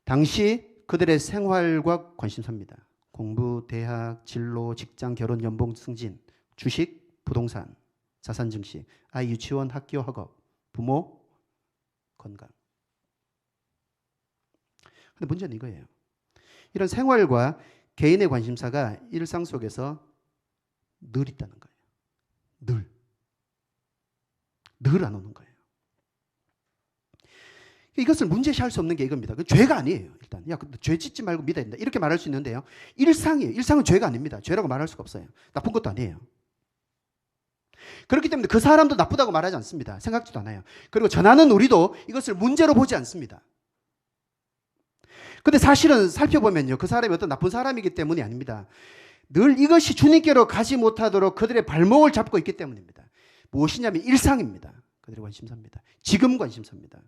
당시 그들의 생활과 관심사입니다. 공부, 대학, 진로, 직장, 결혼, 연봉, 승진, 주식, 부동산, 자산 증시, 아이 유치원, 학교, 학업, 부모, 건강. 근데 문제는 이거예요. 이런 생활과 개인의 관심사가 일상 속에서 늘 있다는 거예요. 늘 안 오는 거예요. 이것을 문제시할 수 없는 게 이겁니다. 죄가 아니에요. 일단 죄 짓지 말고 믿어야 된다. 이렇게 말할 수 있는데요. 일상이에요. 일상은 죄가 아닙니다. 죄라고 말할 수가 없어요. 나쁜 것도 아니에요. 그렇기 때문에 그 사람도 나쁘다고 말하지 않습니다. 생각지도 않아요. 그리고 전하는 우리도 이것을 문제로 보지 않습니다. 근데 사실은 살펴보면요. 그 사람이 어떤 나쁜 사람이기 때문이 아닙니다. 늘 이것이 주님께로 가지 못하도록 그들의 발목을 잡고 있기 때문입니다. 무엇이냐면 일상입니다. 그들의 관심사입니다. 지금 관심사입니다.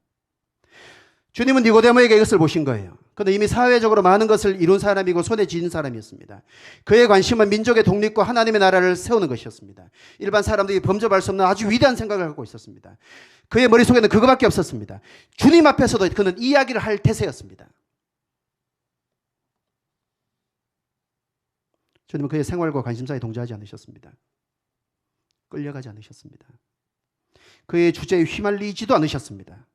주님은 니고데모에게 이것을 보신 거예요. 그는 이미 사회적으로 많은 것을 이룬 사람이고 손에 쥐는 사람이었습니다. 그의 관심은 민족의 독립과 하나님의 나라를 세우는 것이었습니다. 일반 사람들이 범접할 수 없는 아주 위대한 생각을 갖고 있었습니다. 그의 머릿속에는 그거밖에 없었습니다. 주님 앞에서도 그는 이야기를 할 태세였습니다. 주님은 그의 생활과 관심사에 동조하지 않으셨습니다. 끌려가지 않으셨습니다. 그의 주제에 휘말리지도 않으셨습니다.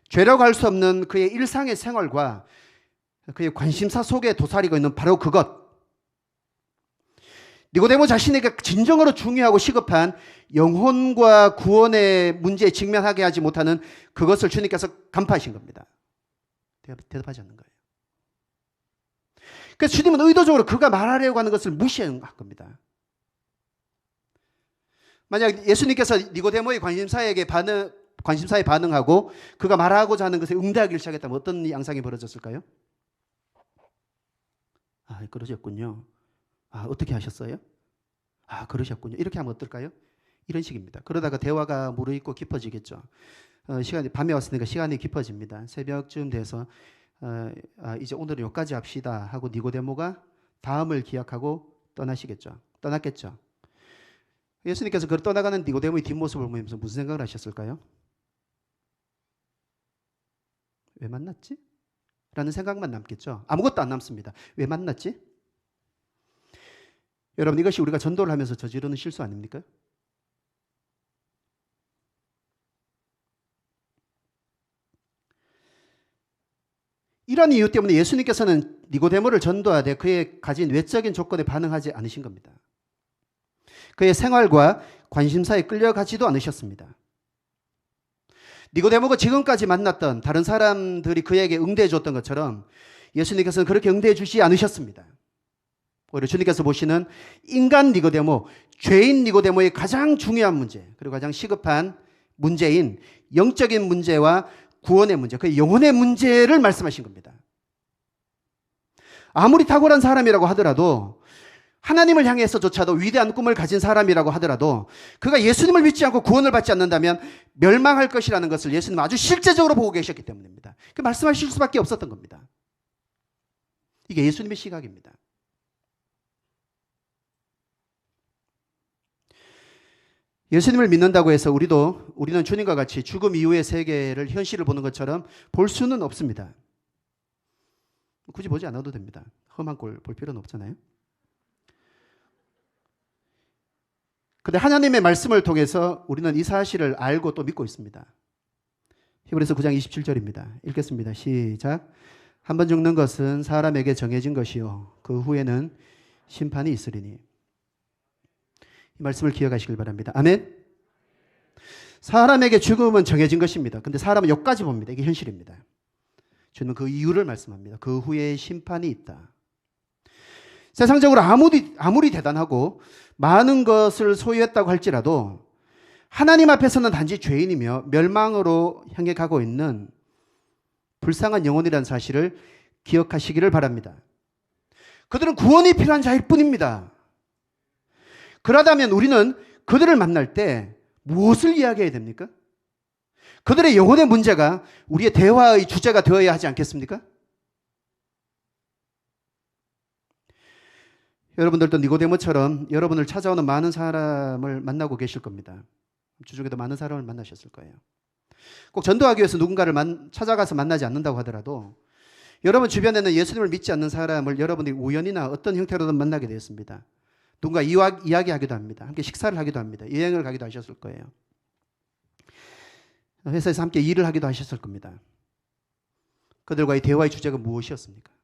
죄라고 할 수 없는 그의 일상의 생활과 그의 관심사 속에 도사리고 있는 바로 그것. 니고데모 자신에게 진정으로 중요하고 시급한 영혼과 구원의 문제에 직면하게 하지 못하는 그것을 주님께서 간파하신 겁니다. 대답하지 않는 거예요. 그래서 주님은 의도적으로 그가 말하려고 하는 것을 무시한 겁니다. 만약 예수님께서 니고데모의 관심사에 반응하고 그가 말하고자 하는 것에 응대하기를 시작했다면 어떤 양상이 벌어졌을까요? 그러셨군요. 어떻게 하셨어요? 그러셨군요. 이렇게 하면 어떨까요? 이런 식입니다. 그러다가 대화가 무르익고 깊어지겠죠. 시간이 밤에 왔으니까 시간이 깊어집니다. 새벽쯤 돼서 이제 오늘은 여기까지 합시다 하고 니고데모가 다음을 기약하고 떠났겠죠. 예수님께서 그 떠나가는 니고데모의 뒷모습을 보면서 무슨 생각을 하셨을까요? 왜 만났지? 라는 생각만 남겠죠. 아무것도 안 남습니다. 왜 만났지? 여러분, 이것이 우리가 전도를 하면서 저지르는 실수 아닙니까? 이런 이유 때문에 예수님께서는 니고데모를 전도하되 그의 가진 외적인 조건에 반응하지 않으신 겁니다. 그의 생활과 관심사에 끌려가지도 않으셨습니다. 니고데모가 지금까지 만났던 다른 사람들이 그에게 응대해 줬던 것처럼 예수님께서는 그렇게 응대해 주지 않으셨습니다. 오히려 주님께서 보시는 인간 니고데모, 죄인 니고데모의 가장 중요한 문제, 그리고 가장 시급한 문제인 영적인 문제와 구원의 문제, 그 영혼의 문제를 말씀하신 겁니다. 아무리 탁월한 사람이라고 하더라도, 하나님을 향해서조차도 위대한 꿈을 가진 사람이라고 하더라도 그가 예수님을 믿지 않고 구원을 받지 않는다면 멸망할 것이라는 것을 예수님은 아주 실제적으로 보고 계셨기 때문입니다. 그 말씀하실 수밖에 없었던 겁니다. 이게 예수님의 시각입니다. 예수님을 믿는다고 해서 우리는 주님과 같이 죽음 이후의 세계를 현실을 보는 것처럼 볼 수는 없습니다. 굳이 보지 않아도 됩니다. 험한 꼴 볼 필요는 없잖아요. 근데 하나님의 말씀을 통해서 우리는 이 사실을 알고 또 믿고 있습니다. 히브리서 9장 27절입니다. 읽겠습니다. 시작. 한 번 죽는 것은 사람에게 정해진 것이요 그 후에는 심판이 있으리니. 이 말씀을 기억하시길 바랍니다. 아멘. 사람에게 죽음은 정해진 것입니다. 근데 사람은 여기까지 봅니다. 이게 현실입니다. 주님은 그 이유를 말씀합니다. 그 후에 심판이 있다. 세상적으로 아무리 대단하고 많은 것을 소유했다고 할지라도 하나님 앞에서는 단지 죄인이며 멸망으로 향해 가고 있는 불쌍한 영혼이라는 사실을 기억하시기를 바랍니다. 그들은 구원이 필요한 자일 뿐입니다. 그러다면 우리는 그들을 만날 때 무엇을 이야기해야 됩니까? 그들의 영혼의 문제가 우리의 대화의 주제가 되어야 하지 않겠습니까? 여러분들도 니고데모처럼 여러분을 찾아오는 많은 사람을 만나고 계실 겁니다. 주중에도 많은 사람을 만나셨을 거예요. 꼭 전도하기 위해서 누군가를 찾아가서 만나지 않는다고 하더라도 여러분 주변에는 예수님을 믿지 않는 사람을 여러분이 우연이나 어떤 형태로든 만나게 되었습니다. 누군가 이야기하기도 합니다. 함께 식사를 하기도 합니다. 여행을 가기도 하셨을 거예요. 회사에서 함께 일을 하기도 하셨을 겁니다. 그들과의 대화의 주제가 무엇이었습니까?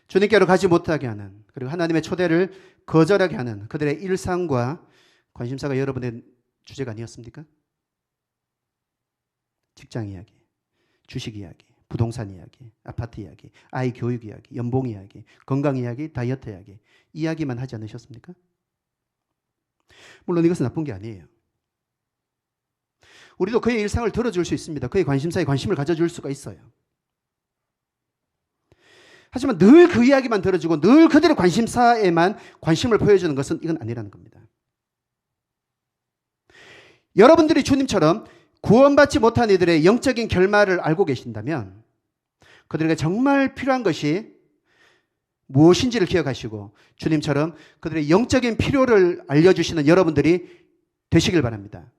주님께로 가지 못하게 하는, 그리고 하나님의 초대를 거절하게 하는 그들의 일상과 관심사가 여러분의 주제가 아니었습니까? 직장 이야기, 주식 이야기, 부동산 이야기, 아파트 이야기, 아이 교육 이야기, 연봉 이야기, 건강 이야기, 다이어트 이야기, 이야기만 하지 않으셨습니까? 물론 이것은 나쁜 게 아니에요. 우리도 그의 일상을 들어줄 수 있습니다. 그의 관심사에 관심을 가져줄 수가 있어요. 하지만 늘 그 이야기만 들어주고 늘 그들의 관심사에만 관심을 보여주는 것은 이건 아니라는 겁니다. 여러분들이 주님처럼 구원받지 못한 이들의 영적인 결말을 알고 계신다면 그들에게 정말 필요한 것이 무엇인지를 기억하시고 주님처럼 그들의 영적인 필요를 알려주시는 여러분들이 되시길 바랍니다.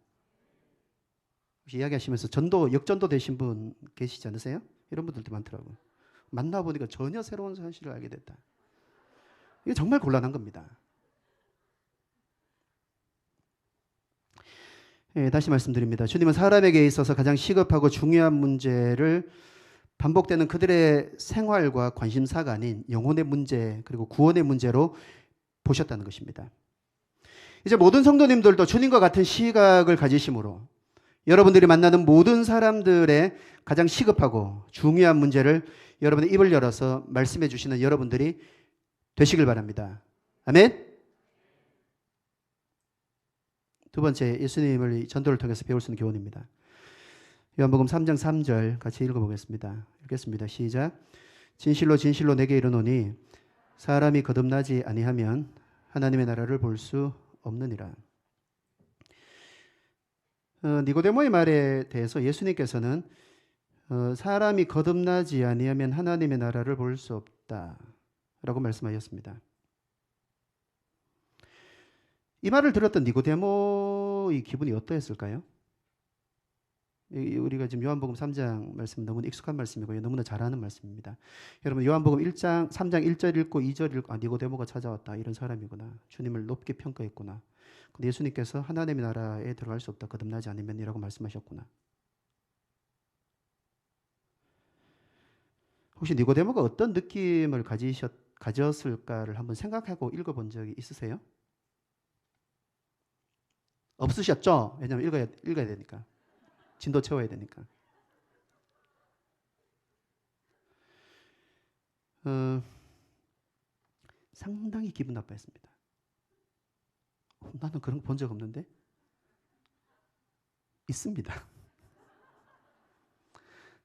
혹시 이야기하시면서 역전도 되신 분 계시지 않으세요? 이런 분들도 많더라고요. 만나보니까 전혀 새로운 사실을 알게 됐다. 이게 정말 곤란한 겁니다. 다시 말씀드립니다. 주님은 사람에게 있어서 가장 시급하고 중요한 문제를 반복되는 그들의 생활과 관심사가 아닌 영혼의 문제 그리고 구원의 문제로 보셨다는 것입니다. 이제 모든 성도님들도 주님과 같은 시각을 가지심으로 여러분들이 만나는 모든 사람들의 가장 시급하고 중요한 문제를 여러분의 입을 열어서 말씀해 주시는 여러분들이 되시길 바랍니다. 아멘. 두 번째, 예수님을 전도를 통해서 배울 수 있는 교훈입니다. 요한복음 3장 3절 같이 읽어보겠습니다. 읽겠습니다. 시작. 진실로 진실로 내게 이르노니 사람이 거듭나지 아니하면 하나님의 나라를 볼 수 없느니라. 니고데모의 말에 대해서 예수님께서는 사람이 거듭나지 아니하면 하나님의 나라를 볼 수 없다라고 말씀하셨습니다. 이 말을 들었던 니고데모의 기분이 어떠했을까요? 우리가 지금 요한복음 3장 말씀 너무나 익숙한 말씀이고요. 너무나 잘 아는 말씀입니다. 여러분 요한복음 3장 1절 읽고 2절 읽고 니고데모가 찾아왔다. 이런 사람이구나. 주님을 높게 평가했구나. 근데 예수님께서 하나님의 나라에 들어갈 수 없다. 거듭나지 않으면 이라고 말씀하셨구나. 혹시 니고데모가 어떤 느낌을 가졌을까를 한번 생각하고 읽어본 적이 있으세요? 없으셨죠? 왜냐하면 읽어야 되니까. 진도 채워야 되니까. 상당히 기분 나빠했습니다. 나는 그런 거 본 적 없는데? 있습니다.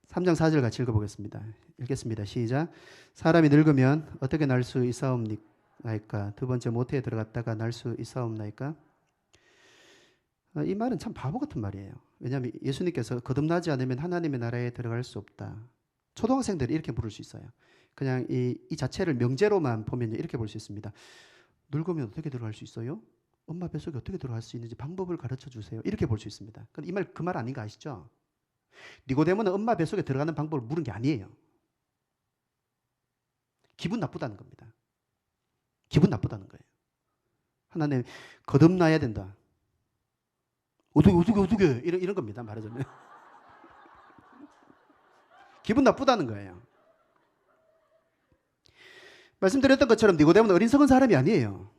3장 4절 같이 읽어보겠습니다. 읽겠습니다. 시작. 사람이 늙으면 어떻게 날 수 있사옵나이까? 두 번째 모태에 들어갔다가 날 수 있사옵나이까? 이 말은 참 바보 같은 말이에요. 왜냐하면 예수님께서 거듭나지 않으면 하나님의 나라에 들어갈 수 없다. 초등학생들이 이렇게 부를 수 있어요. 그냥 이 자체를 명제로만 보면 이렇게 볼 수 있습니다. 늙으면 어떻게 들어갈 수 있어요? 엄마 뱃속에 어떻게 들어갈 수 있는지 방법을 가르쳐 주세요. 이렇게 볼 수 있습니다. 이 말 그 말 아닌 거 아시죠? 니고데모는 엄마 뱃속에 들어가는 방법을 물은 게 아니에요. 기분 나쁘다는 겁니다. 기분 나쁘다는 거예요. 하나님 거듭나야 된다. 어떻게 이런 겁니다. 말하자면 기분 나쁘다는 거예요. 말씀드렸던 것처럼 니고데모는 어리석은 사람이 아니에요.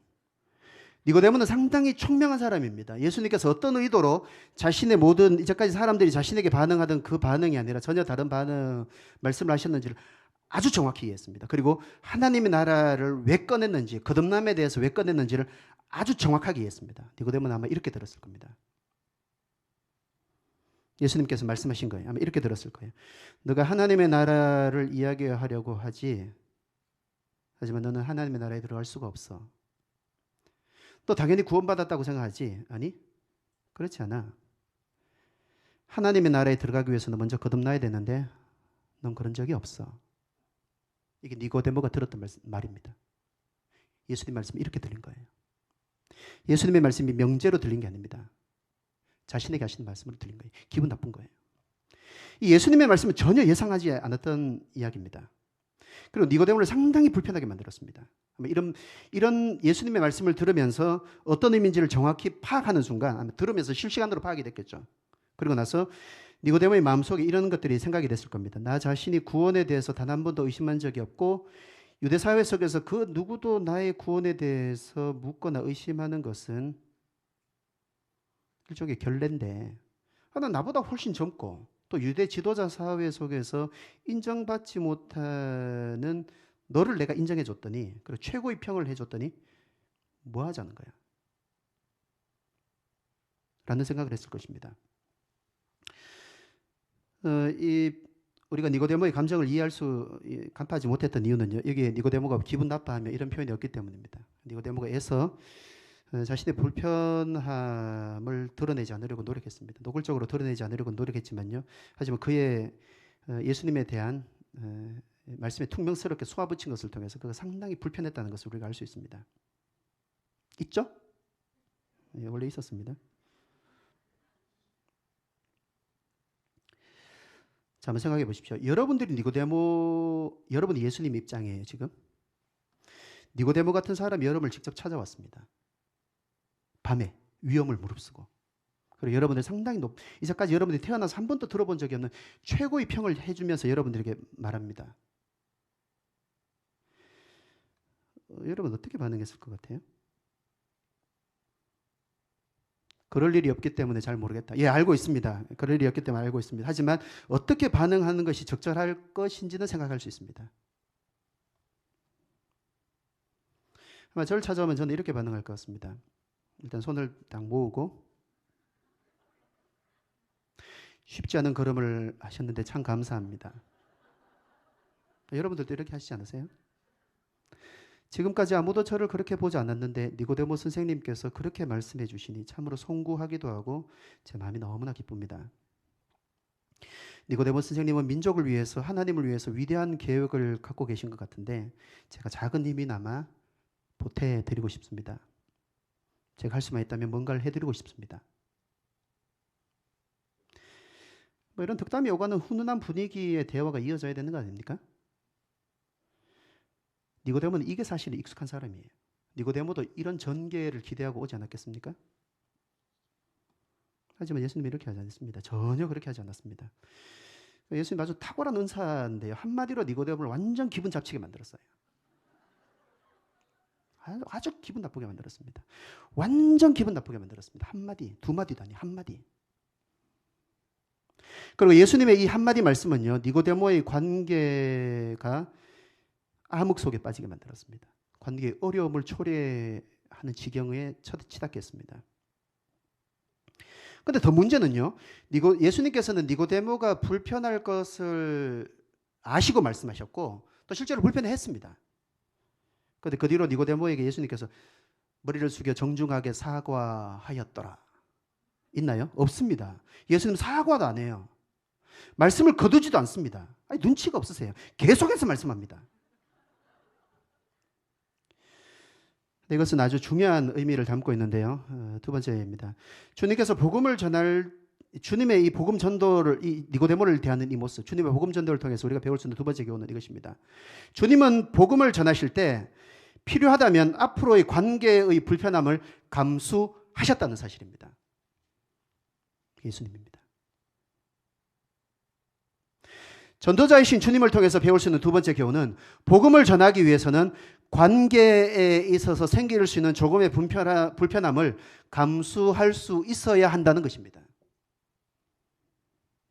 니고데모는 상당히 총명한 사람입니다. 예수님께서 어떤 의도로 자신의 모든 이제까지 사람들이 자신에게 반응하던 그 반응이 아니라 전혀 다른 반응 말씀을 하셨는지를 아주 정확히 이해했습니다. 그리고 하나님의 나라를 왜 꺼냈는지, 거듭남에 대해서 왜 꺼냈는지를 아주 정확하게 이해했습니다. 니고데모는 아마 이렇게 들었을 겁니다. 예수님께서 말씀하신 거예요. 아마 이렇게 들었을 거예요. 너가 하나님의 나라를 이야기하려고 하지, 하지만 너는 하나님의 나라에 들어갈 수가 없어. 또 당연히 구원받았다고 생각하지? 아니, 그렇지 않아. 하나님의 나라에 들어가기 위해서는 먼저 거듭나야 되는데 넌 그런 적이 없어. 이게 니고데모가 들었던 말입니다. 예수님 말씀이 이렇게 들린 거예요. 예수님의 말씀이 명제로 들린 게 아닙니다. 자신에게 하시는 말씀으로 들린 거예요. 기분 나쁜 거예요. 이 예수님의 말씀은 전혀 예상하지 않았던 이야기입니다. 그리고 니고데모를 상당히 불편하게 만들었습니다. 이런 예수님의 말씀을 들으면서 어떤 의미인지를 정확히 파악하는 순간, 들으면서 실시간으로 파악이 됐겠죠. 그리고 나서 니고데모의 마음속에 이런 것들이 생각이 됐을 겁니다. 나 자신이 구원에 대해서 단 한 번도 의심한 적이 없고 유대 사회 속에서 그 누구도 나의 구원에 대해서 묻거나 의심하는 것은 일종의 결례인데, 나보다 훨씬 젊고 또 유대 지도자 사회 속에서 인정받지 못하는 너를 내가 인정해 줬더니, 그리고 최고의 평을 해줬더니 뭐 하자는 거야? 라는 생각을 했을 것입니다. 우리가 니고데모의 감정을 간파하지 못했던 이유는요, 여기에 니고데모가 기분 나빠하며 이런 표현이 없기 때문입니다. 니고데모가 애써 자신의 불편함을 드러내지 않으려고 노력했습니다. 노골적으로 드러내지 않으려고 노력했지만요, 하지만 그의 예수님에 대한 말씀에 퉁명스럽게 쏘아붙인 것을 통해서 그가 상당히 불편했다는 것을 우리가 알 수 있습니다. 있죠? 네, 원래 있었습니다. 자, 한번 생각해 보십시오. 여러분이 예수님 입장이에요, 지금. 니고데모 같은 사람이 여러분을 직접 찾아왔습니다. 밤에 위험을 무릅쓰고. 그리고 여러분들 상당히 이제까지 여러분들이 태어나서 한 번도 들어본 적이 없는 최고의 평을 해주면서 여러분들에게 말합니다. 여러분 어떻게 반응했을 것 같아요? 그럴 일이 없기 때문에 잘 모르겠다. 예, 알고 있습니다. 그럴 일이 없기 때문에 알고 있습니다. 하지만 어떻게 반응하는 것이 적절할 것인지는 생각할 수 있습니다. 아마 저를 찾아오면 저는 이렇게 반응할 것 같습니다. 일단 손을 딱 모으고, 쉽지 않은 걸음을 하셨는데 참 감사합니다. 여러분들도 이렇게 하시지 않으세요? 지금까지 아무도 저를 그렇게 보지 않았는데 니고데모 선생님께서 그렇게 말씀해 주시니 참으로 송구하기도 하고 제 마음이 너무나 기쁩니다. 니고데모 선생님은 민족을 위해서, 하나님을 위해서 위대한 계획을 갖고 계신 것 같은데 제가 작은 힘이나마 보태드리고 싶습니다. 제가 할 수만 있다면 뭔가를 해드리고 싶습니다. 이런 덕담이 오가는 훈훈한 분위기의 대화가 이어져야 되는 거 아닙니까? 니고데모는 이게 사실 익숙한 사람이에요. 니고데모도 이런 전개를 기대하고 오지 않았겠습니까? 하지만 예수님이 이렇게 하지 않았습니다. 전혀 그렇게 하지 않았습니다. 예수님 아주 탁월한 은사인데요, 한마디로 니고데모를 완전 기분 잡치게 만들었어요. 아주 기분 나쁘게 만들었습니다. 완전 기분 나쁘게 만들었습니다. 한마디, 두 마디도 아니 한마디. 그리고 예수님의 이 한마디 말씀은요, 니고데모의 관계가 암흑 속에 빠지게 만들었습니다. 관계의 어려움을 초래하는 지경에 치닫게 했습니다. 그런데 더 문제는요, 예수님께서는 니고데모가 불편할 것을 아시고 말씀하셨고 또 실제로 불편해했습니다. 그런데 그 뒤로 니고데모에게 예수님께서 머리를 숙여 정중하게 사과하였더라. 있나요? 없습니다. 예수님 사과도 안 해요. 말씀을 거두지도 않습니다. 눈치가 없으세요. 계속해서 말씀합니다. 이것은 아주 중요한 의미를 담고 있는데요. 두 번째입니다. 주님께서 복음을 전할, 주님의 이 복음 전도를, 이 니고데모를 대하는 이 모습, 주님의 복음 전도를 통해서 우리가 배울 수 있는 두 번째 교훈은 이것입니다. 주님은 복음을 전하실 때 필요하다면 앞으로의 관계의 불편함을 감수하셨다는 사실입니다. 예수님입니다. 전도자이신 주님을 통해서 배울 수 있는 두 번째 교훈은 복음을 전하기 위해서는 관계에 있어서 생길 수 있는 조금의 불편함을 감수할 수 있어야 한다는 것입니다.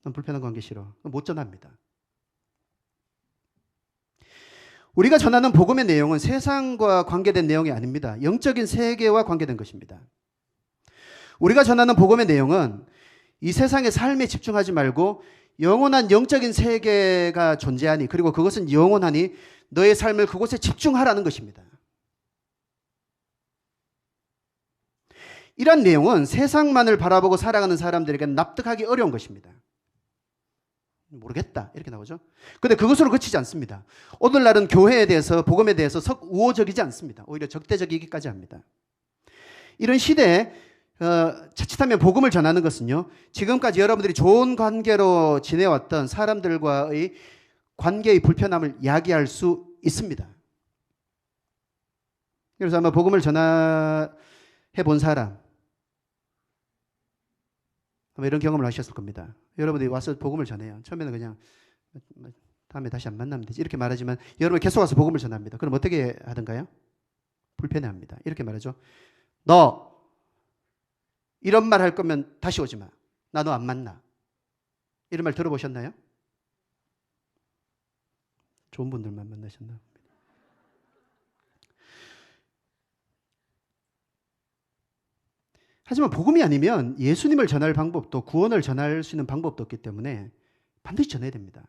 난 불편한 관계 싫어. 못 전합니다. 우리가 전하는 복음의 내용은 세상과 관계된 내용이 아닙니다. 영적인 세계와 관계된 것입니다. 우리가 전하는 복음의 내용은 이 세상의 삶에 집중하지 말고 영원한 영적인 세계가 존재하니, 그리고 그것은 영원하니 너의 삶을 그곳에 집중하라는 것입니다. 이런 내용은 세상만을 바라보고 살아가는 사람들에게 납득하기 어려운 것입니다. 모르겠다 이렇게 나오죠. 그런데 그것으로 그치지 않습니다. 오늘날은 교회에 대해서, 복음에 대해서 석 우호적이지 않습니다. 오히려 적대적이기까지 합니다. 이런 시대에 자칫하면 복음을 전하는 것은요, 지금까지 여러분들이 좋은 관계로 지내왔던 사람들과의 관계의 불편함을 야기할 수 있습니다. 그래서 아마 복음을 전해 본 사람, 아마 이런 경험을 하셨을 겁니다. 여러분들이 와서 복음을 전해요. 처음에는 그냥 다음에 다시 안 만나면 되지 이렇게 말하지만, 여러분이 계속 와서 복음을 전합니다. 그럼 어떻게 하던가요? 불편해합니다. 이렇게 말하죠. 너 이런 말 할 거면 다시 오지 마. 나 너 안 만나. 이런 말 들어보셨나요? 좋은 분들만 만나셨나 봅니다. 하지만 복음이 아니면 예수님을 전할 방법도, 구원을 전할 수 있는 방법도 없기 때문에 반드시 전해야 됩니다.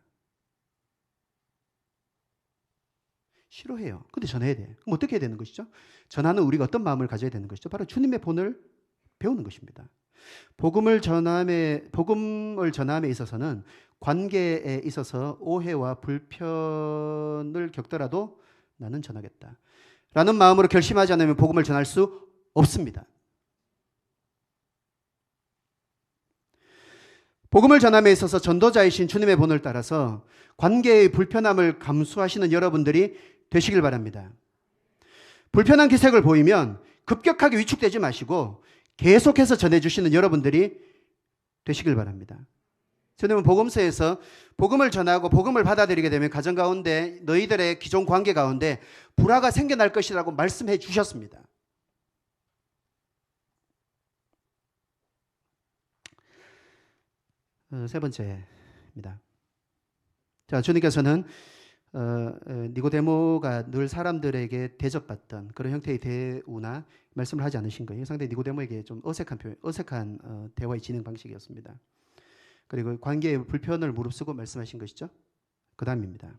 싫어해요. 근데 전해야 돼. 그럼 어떻게 해야 되는 것이죠? 전하는 우리가 어떤 마음을 가져야 되는 것이죠? 바로 주님의 본을 배우는 것입니다. 복음을 전함에 있어서는 관계에 있어서 오해와 불편을 겪더라도 나는 전하겠다 라는 마음으로 결심하지 않으면 복음을 전할 수 없습니다. 복음을 전함에 있어서 전도자이신 주님의 본을 따라서 관계의 불편함을 감수하시는 여러분들이 되시길 바랍니다. 불편한 기색을 보이면 급격하게 위축되지 마시고 계속해서 전해주시는 여러분들이 되시길 바랍니다. 주님은 복음서에서 복음을 전하고 복음을 받아들이게 되면 가정 가운데, 너희들의 기존 관계 가운데 불화가 생겨날 것이라고 말씀해 주셨습니다. 세 번째입니다. 자, 주님께서는 니고데모가 늘 사람들에게 대접받던 그런 형태의 대우나 말씀을 하지 않으신 거예요. 상당히 니고데모에게 좀 어색한 대화의 진행 방식이었습니다. 그리고 관계의 불편을 무릅쓰고 말씀하신 것이죠. 그 다음입니다.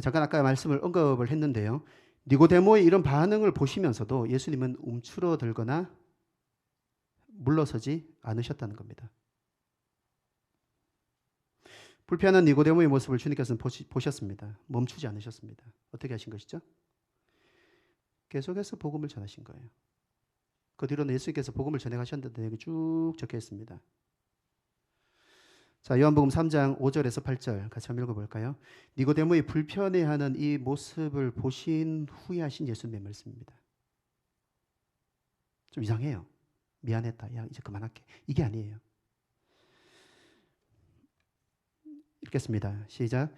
잠깐 아까 말씀을 언급을 했는데요. 니고데모의 이런 반응을 보시면서도 예수님은 움츠러들거나 물러서지 않으셨다는 겁니다. 불편한 니고데모의 모습을 주님께서는 보셨습니다. 멈추지 않으셨습니다. 어떻게 하신 것이죠? 계속해서 복음을 전하신 거예요. 그 뒤로는 예수님께서 복음을 전해가셨는데 여기 쭉 적혀 있습니다. 자, 요한복음 3장 5절에서 8절 같이 한번 읽어볼까요? 니고데모의 불편해하는 이 모습을 보신 후에 하신 예수님의 말씀입니다. 좀 이상해요. 미안했다. 야, 이제 그만할게. 이게 아니에요. 읽겠습니다. 시작.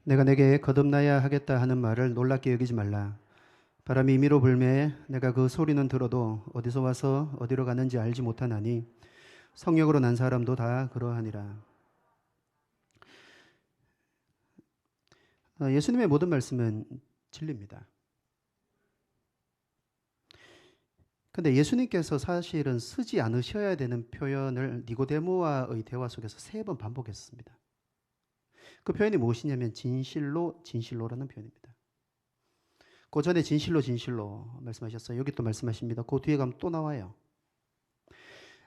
내가 내게 거듭나야 하겠다 하는 말을 놀랍게 여기지 말라. 바람이 임의로 불매 내가 그 소리는 들어도 어디서 와서 어디로 가는지 알지 못하나니 성령으로 난 사람도 다 그러하니라. 예수님의 모든 말씀은 진리입니다. 그런데 예수님께서 사실은 쓰지 않으셔야 되는 표현을 니고데모와의 대화 속에서 3번 반복했습니다. 그 표현이 무엇이냐면 진실로, 진실로라는 표현입니다. 그 전에 진실로, 진실로 말씀하셨어요. 여기 또 말씀하십니다. 그 뒤에 가면 또 나와요.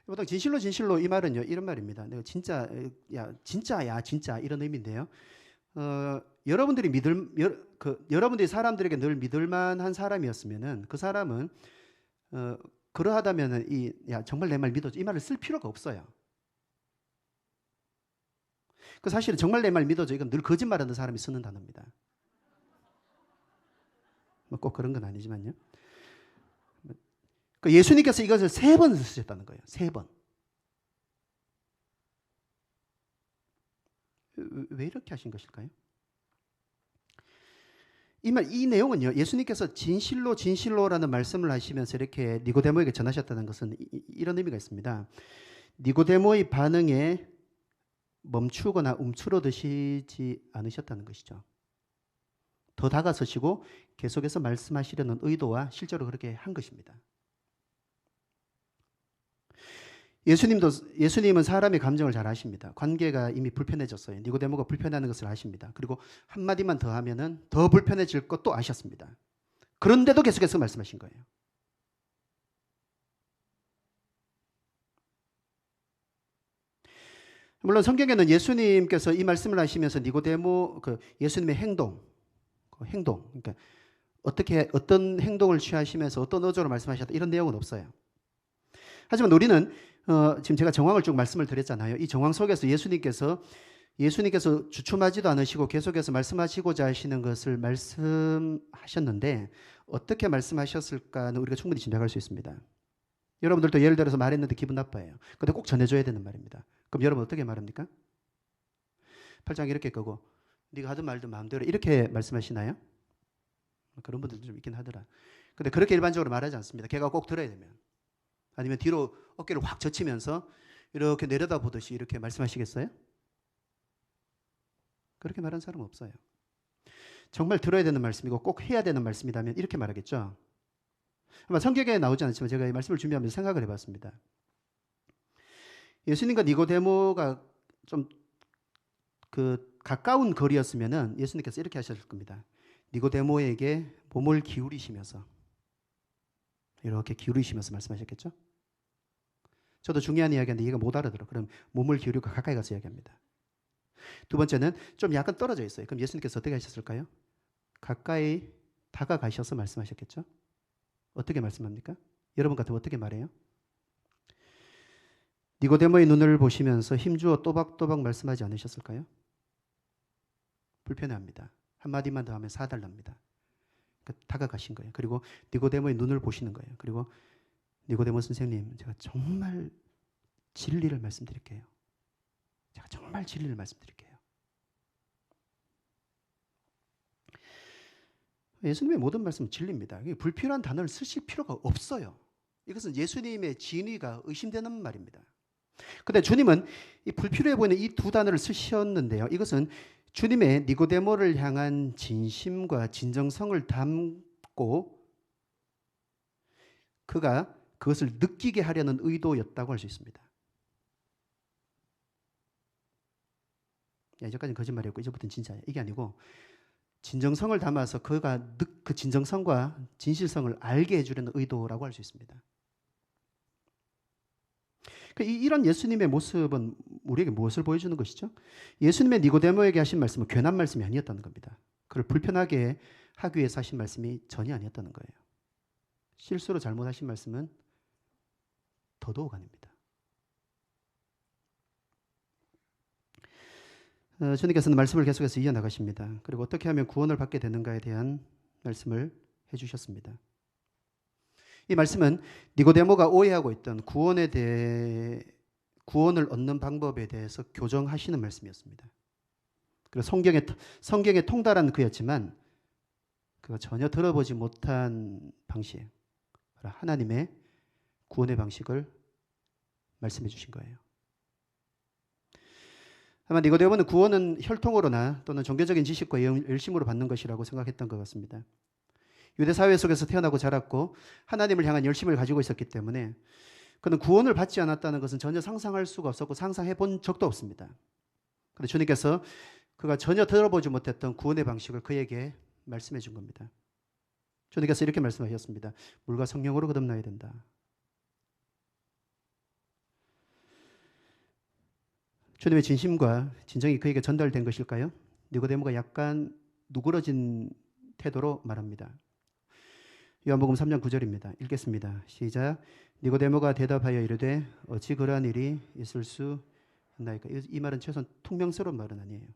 보통 진실로, 진실로 이 말은요, 이런 말입니다. 내가 진짜야, 진짜 이런 의미인데요. 여러분들이 사람들에게 늘 믿을 만한 사람이었으면은 그 사람은 그러하다면은 야 정말 내 말 믿어줘 이 말을 쓸 필요가 없어요. 그 사실은 정말 내 말 믿어줘 이건 늘 거짓말하는 사람이 쓰는 단어입니다. 뭐 꼭 그런 건 아니지만요. 그 예수님께서 이것을 3번 쓰셨다는 거예요. 3번. 왜 이렇게 하신 것일까요? 이 내용은요, 예수님께서 진실로라는 말씀을 하시면서 이렇게 니고데모에게 전하셨다는 것은 이런 의미가 있습니다. 니고데모의 반응에 멈추거나 움츠러드시지 않으셨다는 것이죠. 더 다가서시고 계속해서 말씀하시려는 의도와 실제로 그렇게 한 것입니다. 예수님은 사람의 감정을 잘 아십니다. 관계가 이미 불편해졌어요. 니고데모가 불편해하는 것을 아십니다. 그리고 한마디만 더 하면은 더 불편해질 것도 아셨습니다. 그런데도 계속해서 말씀하신 거예요. 물론 성경에는 예수님께서 이 말씀을 하시면서 니고데모 예수님의 행동, 그러니까 어떤 행동을 취하시면서 어떤 어조로 말씀하셨다 이런 내용은 없어요. 하지만 우리는 지금 제가 정황을 쭉 말씀을 드렸잖아요. 이 정황 속에서 예수님께서 주춤하지도 않으시고 계속해서 말씀하시고자 하시는 것을 말씀하셨는데 어떻게 말씀하셨을까는 우리가 충분히 짐작할 수 있습니다. 여러분들도 예를 들어서 말했는데 기분 나빠해요. 근데 꼭 전해줘야 되는 말입니다. 그럼 여러분 어떻게 말합니까? 팔짱 이렇게 끄고 네가 하든 말든 마음대로 이렇게 말씀하시나요? 그런 분들도 좀 있긴 하더라. 근데 그렇게 일반적으로 말하지 않습니다. 걔가 꼭 들어야 되면. 아니면 뒤로 어깨를 확 젖히면서 이렇게 내려다보듯이 이렇게 말씀하시겠어요? 그렇게 말하는 사람은 없어요. 정말 들어야 되는 말씀이고 꼭 해야 되는 말씀이라면 이렇게 말하겠죠. 아마 성경에 나오지 않지만 제가 이 말씀을 준비하면서 생각을 해봤습니다. 예수님과 니고데모가 좀 가까운 거리였으면은 예수님께서 이렇게 하셨을 겁니다. 니고데모에게 몸을 기울이시면서 이렇게 기울이시면서 말씀하셨겠죠? 저도 중요한 이야기인데 얘가 못 알아들어. 그럼 몸을 기울이고 가까이 가서 이야기합니다. 두 번째는 좀 약간 떨어져 있어요. 그럼 예수님께서 어떻게 하셨을까요? 가까이 다가가셔서 말씀하셨겠죠? 어떻게 말씀합니까? 여러분 같으면 어떻게 말해요? 니고데모의 눈을 보시면서 힘주어 또박또박 말씀하지 않으셨을까요? 불편해합니다. 한마디만 더 하면 사달랍니다. 그러니까 다가가신 거예요. 그리고 니고데모의 눈을 보시는 거예요. 그리고 니고데모 선생님, 제가 정말 진리를 말씀드릴게요. 제가 정말 진리를 말씀드릴게요. 예수님의 모든 말씀은 진리입니다. 불필요한 단어를 쓰실 필요가 없어요. 이것은 예수님의 진위가 의심되는 말입니다. 그런데 주님은 이 불필요해 보이는 이 두 단어를 쓰셨는데요. 이것은 주님의 니고데모를 향한 진심과 진정성을 담고 그가 그것을 느끼게 하려는 의도였다고 할 수 있습니다. 이제까지는 거짓말이었고 이제부터는 진짜예요. 이게 아니고 진정성을 담아서 그가 그 진정성과 진실성을 알게 해주려는 의도라고 할 수 있습니다. 이런 예수님의 모습은 우리에게 무엇을 보여주는 것이죠? 예수님의 니고데모에게 하신 말씀은 괜한 말씀이 아니었다는 겁니다. 그를 불편하게 하기 위해서 하신 말씀이 전혀 아니었다는 거예요. 실수로 잘못하신 말씀은 더더욱 아닙니다. 주님께서는 말씀을 계속해서 이어나가십니다. 그리고 어떻게 하면 구원을 받게 되는가에 대한 말씀을 해주셨습니다. 이 말씀은 니고데모가 오해하고 있던 구원을 얻는 방법에 대해서 교정하시는 말씀이었습니다. 그리고 성경에 통달한 그였지만 그가 전혀 들어보지 못한 방식, 하나님의 구원의 방식을 말씀해 주신 거예요. 아마 니고데모는 구원은 혈통으로나 또는 종교적인 지식과 열심으로 받는 것이라고 생각했던 것 같습니다. 유대 사회 속에서 태어나고 자랐고 하나님을 향한 열심을 가지고 있었기 때문에 그는 구원을 받지 않았다는 것은 전혀 상상할 수가 없었고 상상해 본 적도 없습니다. 그런데 주님께서 그가 전혀 들어보지 못했던 구원의 방식을 그에게 말씀해 준 겁니다. 주님께서 이렇게 말씀하셨습니다. 물과 성령으로 거듭나야 된다. 주님의 진심과 진정이 그에게 전달된 것일까요? 니고데모가 약간 누그러진 태도로 말합니다. 요한복음 3장 9절입니다. 읽겠습니다. 시작. 니고데모가 대답하여 이르되 어찌 그러한 일이 있을 수 있나이까. 이 말은 최소한 퉁명스러운 말은 아니에요.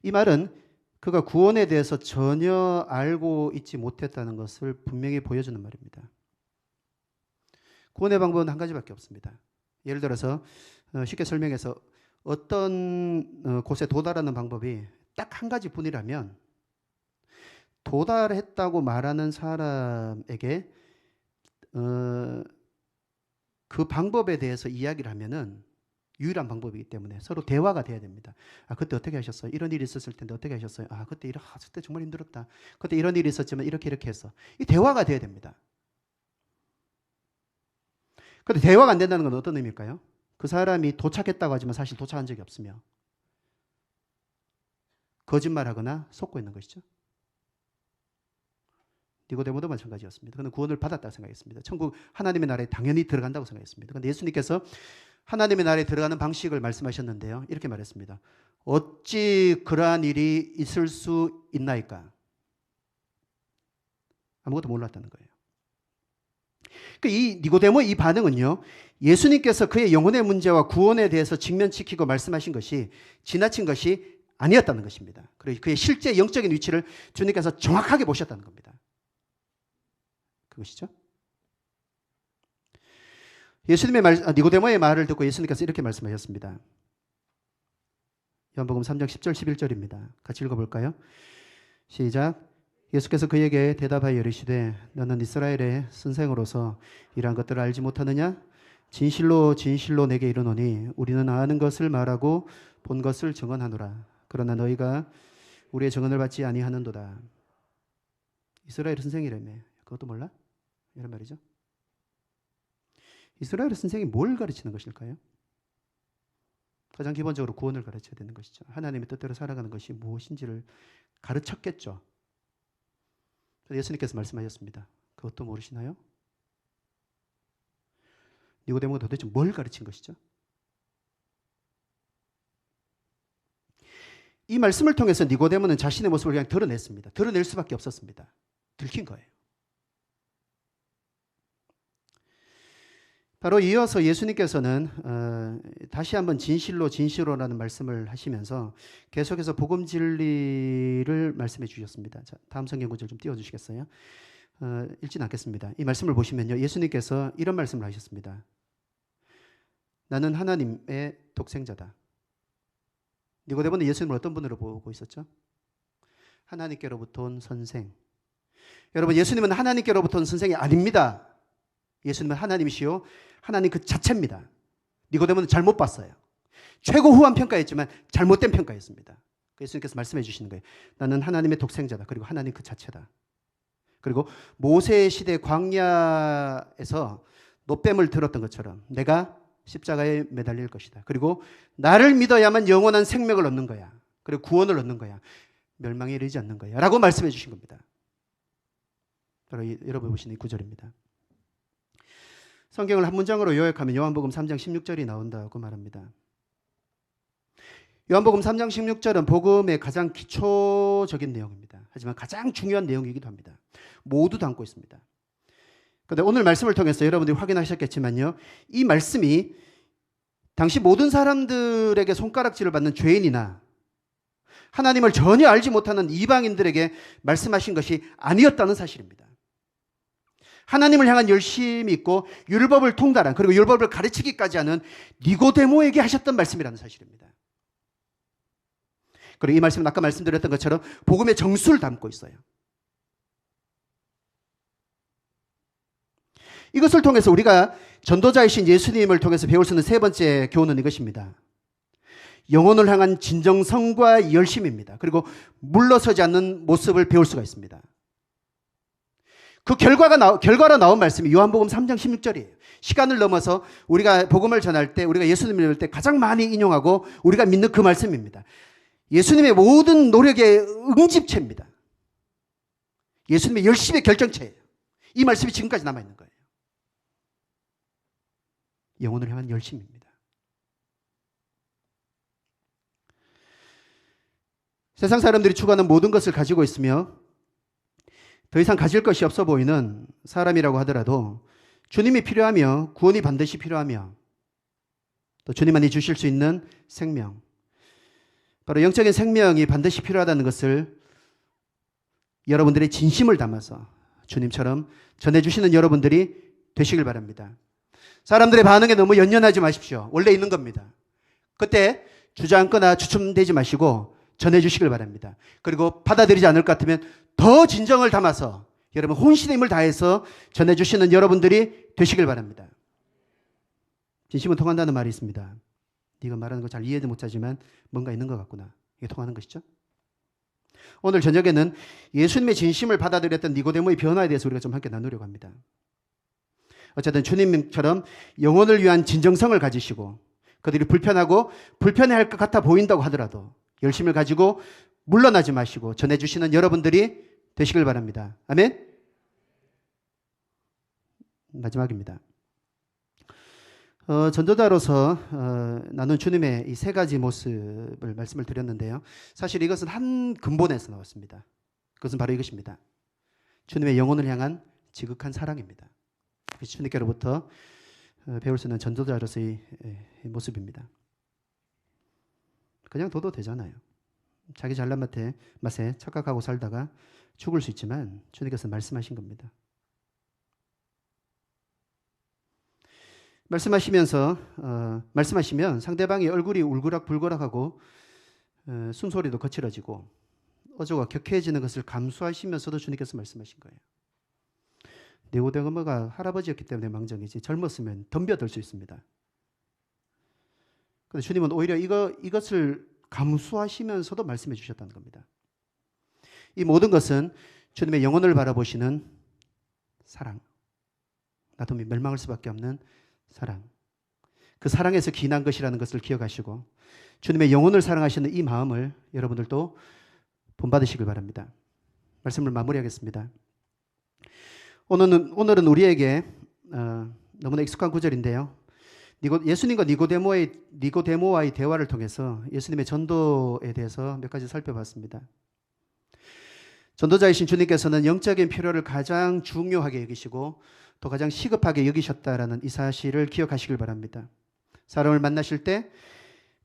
이 말은 그가 구원에 대해서 전혀 알고 있지 못했다는 것을 분명히 보여주는 말입니다. 구원의 방법은 한 가지밖에 없습니다. 예를 들어서 쉽게 설명해서 어떤 곳에 도달하는 방법이 딱 한 가지 뿐이라면 도달했다고 말하는 사람에게 그 방법에 대해서 이야기를 하면은 유일한 방법이기 때문에 서로 대화가 돼야 됩니다. 아, 그때 어떻게 하셨어요? 이런 일이 있었을 텐데 어떻게 하셨어요? 아, 그때 그때 정말 힘들었다. 그때 이런 일이 있었지만 이렇게 했어. 이 대화가 돼야 됩니다. 그런데 대화가 안 된다는 건 어떤 의미일까요? 그 사람이 도착했다고 하지만 사실 도착한 적이 없으며 거짓말하거나 속고 있는 것이죠. 니고데모도 마찬가지였습니다. 그는 구원을 받았다고 생각했습니다. 천국 하나님의 나라에 당연히 들어간다고 생각했습니다. 그런데 예수님께서 하나님의 나라에 들어가는 방식을 말씀하셨는데요. 이렇게 말했습니다. 어찌 그러한 일이 있을 수 있나이까? 아무것도 몰랐다는 거예요. 이 니고데모의 이 반응은요. 예수님께서 그의 영혼의 문제와 구원에 대해서 직면시키고 말씀하신 것이 지나친 것이 아니었다는 것입니다. 그리고 그의 실제 영적인 위치를 주님께서 정확하게 보셨다는 겁니다. 그것이죠. 니고데모의 말을 듣고 예수님께서 이렇게 말씀하셨습니다. 요한복음 3장 10절 11절입니다. 같이 읽어볼까요? 시작. 예수께서 그에게 대답하여 이르시되 너는 이스라엘의 선생으로서 이러한 것들을 알지 못하느냐? 진실로 진실로 내게 이르노니 우리는 아는 것을 말하고 본 것을 증언하노라. 그러나 너희가 우리의 증언을 받지 아니하는도다. 이스라엘 선생이라며 그것도 몰라? 이런 말이죠. 이스라엘 선생이 뭘 가르치는 것일까요? 가장 기본적으로 구원을 가르쳐야 되는 것이죠. 하나님의 뜻대로 살아가는 것이 무엇인지를 가르쳤겠죠. 예수님께서 말씀하셨습니다. 그것도 모르시나요? 니고데모가 도대체 뭘 가르친 것이죠? 이 말씀을 통해서 니고데모는 자신의 모습을 그냥 드러냈습니다. 드러낼 수밖에 없었습니다. 들킨 거예요. 바로 이어서 예수님께서는 다시 한번 진실로 진실로라는 말씀을 하시면서 계속해서 복음 진리를 말씀해 주셨습니다. 자, 다음 성경 구절 좀 띄워주시겠어요? 읽진 않겠습니다. 이 말씀을 보시면요. 예수님께서 이런 말씀을 하셨습니다. 나는 하나님의 독생자다. 니고데모는 예수님을 어떤 분으로 보고 있었죠? 하나님께로부터 온 선생. 여러분, 예수님은 하나님께로부터 온 선생이 아닙니다. 예수님은 하나님이시요 하나님 그 자체입니다. 니고데모는 잘못 봤어요. 최고 후한 평가였지만 잘못된 평가였습니다. 예수님께서 말씀해 주시는 거예요. 나는 하나님의 독생자다. 그리고 하나님 그 자체다. 그리고 모세 시대 광야에서 노뱀을 들었던 것처럼 내가 십자가에 매달릴 것이다. 그리고 나를 믿어야만 영원한 생명을 얻는 거야. 그리고 구원을 얻는 거야. 멸망에 이르지 않는 거야. 라고 말씀해 주신 겁니다. 바로 여러분 보시는 이 구절입니다. 성경을 한 문장으로 요약하면 요한복음 3장 16절이 나온다고 말합니다. 요한복음 3장 16절은 복음의 가장 기초적인 내용입니다. 하지만 가장 중요한 내용이기도 합니다. 모두 담고 있습니다. 그런데 오늘 말씀을 통해서 여러분들이 확인하셨겠지만요. 이 말씀이 당시 모든 사람들에게 손가락질을 받는 죄인이나 하나님을 전혀 알지 못하는 이방인들에게 말씀하신 것이 아니었다는 사실입니다. 하나님을 향한 열심이 있고 율법을 통달한 그리고 율법을 가르치기까지 하는 니고데모에게 하셨던 말씀이라는 사실입니다. 그리고 이 말씀은 아까 말씀드렸던 것처럼 복음의 정수를 담고 있어요. 이것을 통해서 우리가 전도자이신 예수님을 통해서 배울 수 있는 세 번째 교훈은 이것입니다. 영혼을 향한 진정성과 열심입니다. 그리고 물러서지 않는 모습을 배울 수가 있습니다. 그 결과로 나온 말씀이 요한복음 3장 16절이에요. 시간을 넘어서 우리가 복음을 전할 때, 우리가 예수님을 믿을 때 가장 많이 인용하고 우리가 믿는 그 말씀입니다. 예수님의 모든 노력의 응집체입니다. 예수님의 열심의 결정체예요. 이 말씀이 지금까지 남아있는 거예요. 영혼을 향한 열심입니다. 세상 사람들이 추구하는 모든 것을 가지고 있으며 더 이상 가질 것이 없어 보이는 사람이라고 하더라도 주님이 필요하며 구원이 반드시 필요하며 또 주님만이 주실 수 있는 생명, 바로 영적인 생명이 반드시 필요하다는 것을 여러분들의 진심을 담아서 주님처럼 전해주시는 여러분들이 되시길 바랍니다. 사람들의 반응에 너무 연연하지 마십시오. 원래 있는 겁니다. 그때 주저앉거나 주춤되지 마시고 전해주시길 바랍니다. 그리고 받아들이지 않을 것 같으면 더 진정을 담아서 여러분 혼신의 힘을 다해서 전해주시는 여러분들이 되시길 바랍니다. 진심은 통한다는 말이 있습니다. 네가 말하는 거 잘 이해도 못하지만 뭔가 있는 것 같구나. 이게 통하는 것이죠. 오늘 저녁에는 예수님의 진심을 받아들였던 니고데모의 변화에 대해서 우리가 좀 함께 나누려고 합니다. 어쨌든 주님처럼 영혼을 위한 진정성을 가지시고 그들이 불편하고 불편해할 것 같아 보인다고 하더라도 열심을 가지고 물러나지 마시고 전해주시는 여러분들이 되시길 바랍니다. 아멘? 마지막입니다. 전도자로서 나눈 주님의 이 세 가지 모습을 말씀을 드렸는데요. 사실 이것은 한 근본에서 나왔습니다. 그것은 바로 이것입니다. 주님의 영혼을 향한 지극한 사랑입니다. 주님께로부터 배울 수 있는 전도자로서의 모습입니다. 그냥 둬도 되잖아요. 자기 잘난 맛에 착각하고 살다가 죽을 수 있지만 주님께서 말씀하신 겁니다. 말씀하시면 상대방의 얼굴이 울그락불그락하고 숨소리도 거칠어지고 어조가 격해지는 것을 감수하시면서도 주님께서 말씀하신 거예요. 니고데모가 할아버지였기 때문에 망정이지 젊었으면 덤벼들 수 있습니다. 그런데 주님은 오히려 이것을 감수하시면서도 말씀해 주셨다는 겁니다. 이 모든 것은 주님의 영혼을 바라보시는 사랑, 나도 멸망할 수밖에 없는 사랑, 그 사랑에서 기인한 것이라는 것을 기억하시고 주님의 영혼을 사랑하시는 이 마음을 여러분들도 본받으시길 바랍니다. 말씀을 마무리하겠습니다. 오늘은 우리에게 너무나 익숙한 구절인데요. 예수님과 니고데모와의 대화를 통해서 예수님의 전도에 대해서 몇 가지 살펴봤습니다. 전도자이신 주님께서는 영적인 필요를 가장 중요하게 여기시고 또 가장 시급하게 여기셨다라는 이 사실을 기억하시길 바랍니다. 사람을 만나실 때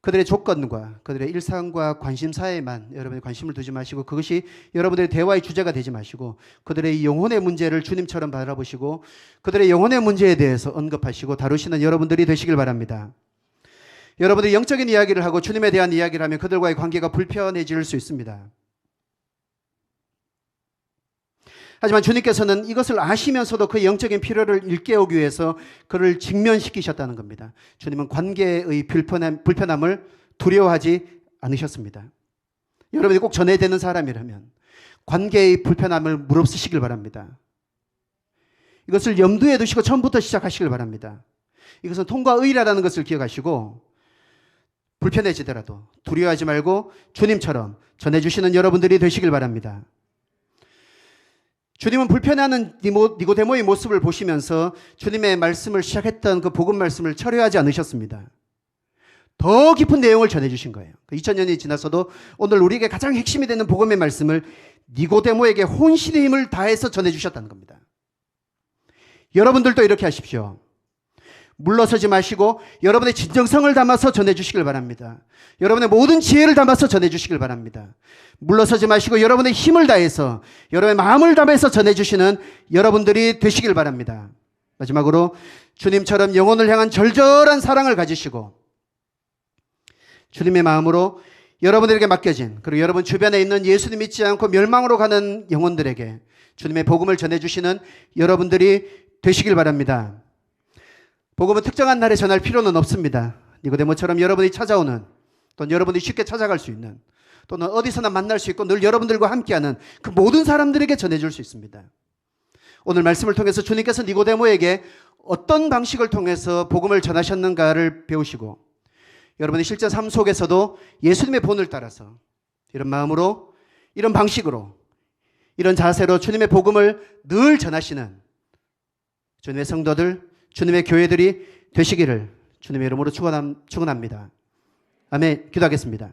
그들의 조건과 그들의 일상과 관심사에만 여러분이 관심을 두지 마시고 그것이 여러분들의 대화의 주제가 되지 마시고 그들의 영혼의 문제를 주님처럼 바라보시고 그들의 영혼의 문제에 대해서 언급하시고 다루시는 여러분들이 되시길 바랍니다. 여러분들이 영적인 이야기를 하고 주님에 대한 이야기를 하면 그들과의 관계가 불편해질 수 있습니다. 하지만 주님께서는 이것을 아시면서도 그 영적인 필요를 일깨우기 위해서 그를 직면시키셨다는 겁니다. 주님은 관계의 불편함을 두려워하지 않으셨습니다. 여러분이 꼭 전해야 되는 사람이라면 관계의 불편함을 무릅쓰시길 바랍니다. 이것을 염두에 두시고 처음부터 시작하시길 바랍니다. 이것은 통과 의라는 것을 기억하시고 불편해지더라도 두려워하지 말고 주님처럼 전해주시는 여러분들이 되시길 바랍니다. 주님은 불편해하는 니고데모의 모습을 보시면서 주님의 말씀을 시작했던 그 복음 말씀을 철회하지 않으셨습니다. 더 깊은 내용을 전해주신 거예요. 2000년이 지나서도 오늘 우리에게 가장 핵심이 되는 복음의 말씀을 니고데모에게 혼신의 힘을 다해서 전해주셨다는 겁니다. 여러분들도 이렇게 하십시오. 물러서지 마시고 여러분의 진정성을 담아서 전해주시길 바랍니다. 여러분의 모든 지혜를 담아서 전해주시길 바랍니다. 물러서지 마시고 여러분의 힘을 다해서 여러분의 마음을 담아서 전해주시는 여러분들이 되시길 바랍니다. 마지막으로 주님처럼 영혼을 향한 절절한 사랑을 가지시고 주님의 마음으로 여러분들에게 맡겨진 그리고 여러분 주변에 있는 예수님 믿지 않고 멸망으로 가는 영혼들에게 주님의 복음을 전해주시는 여러분들이 되시길 바랍니다. 복음은 특정한 날에 전할 필요는 없습니다. 니고데모처럼 여러분이 찾아오는 또는 여러분이 쉽게 찾아갈 수 있는 또는 어디서나 만날 수 있고 늘 여러분들과 함께하는 그 모든 사람들에게 전해줄 수 있습니다. 오늘 말씀을 통해서 주님께서 니고데모에게 어떤 방식을 통해서 복음을 전하셨는가를 배우시고 여러분의 실제 삶 속에서도 예수님의 본을 따라서 이런 마음으로 이런 방식으로 이런 자세로 주님의 복음을 늘 전하시는 주님의 성도들 주님의 교회들이 되시기를 주님의 이름으로 축원합니다. 아멘. 기도하겠습니다.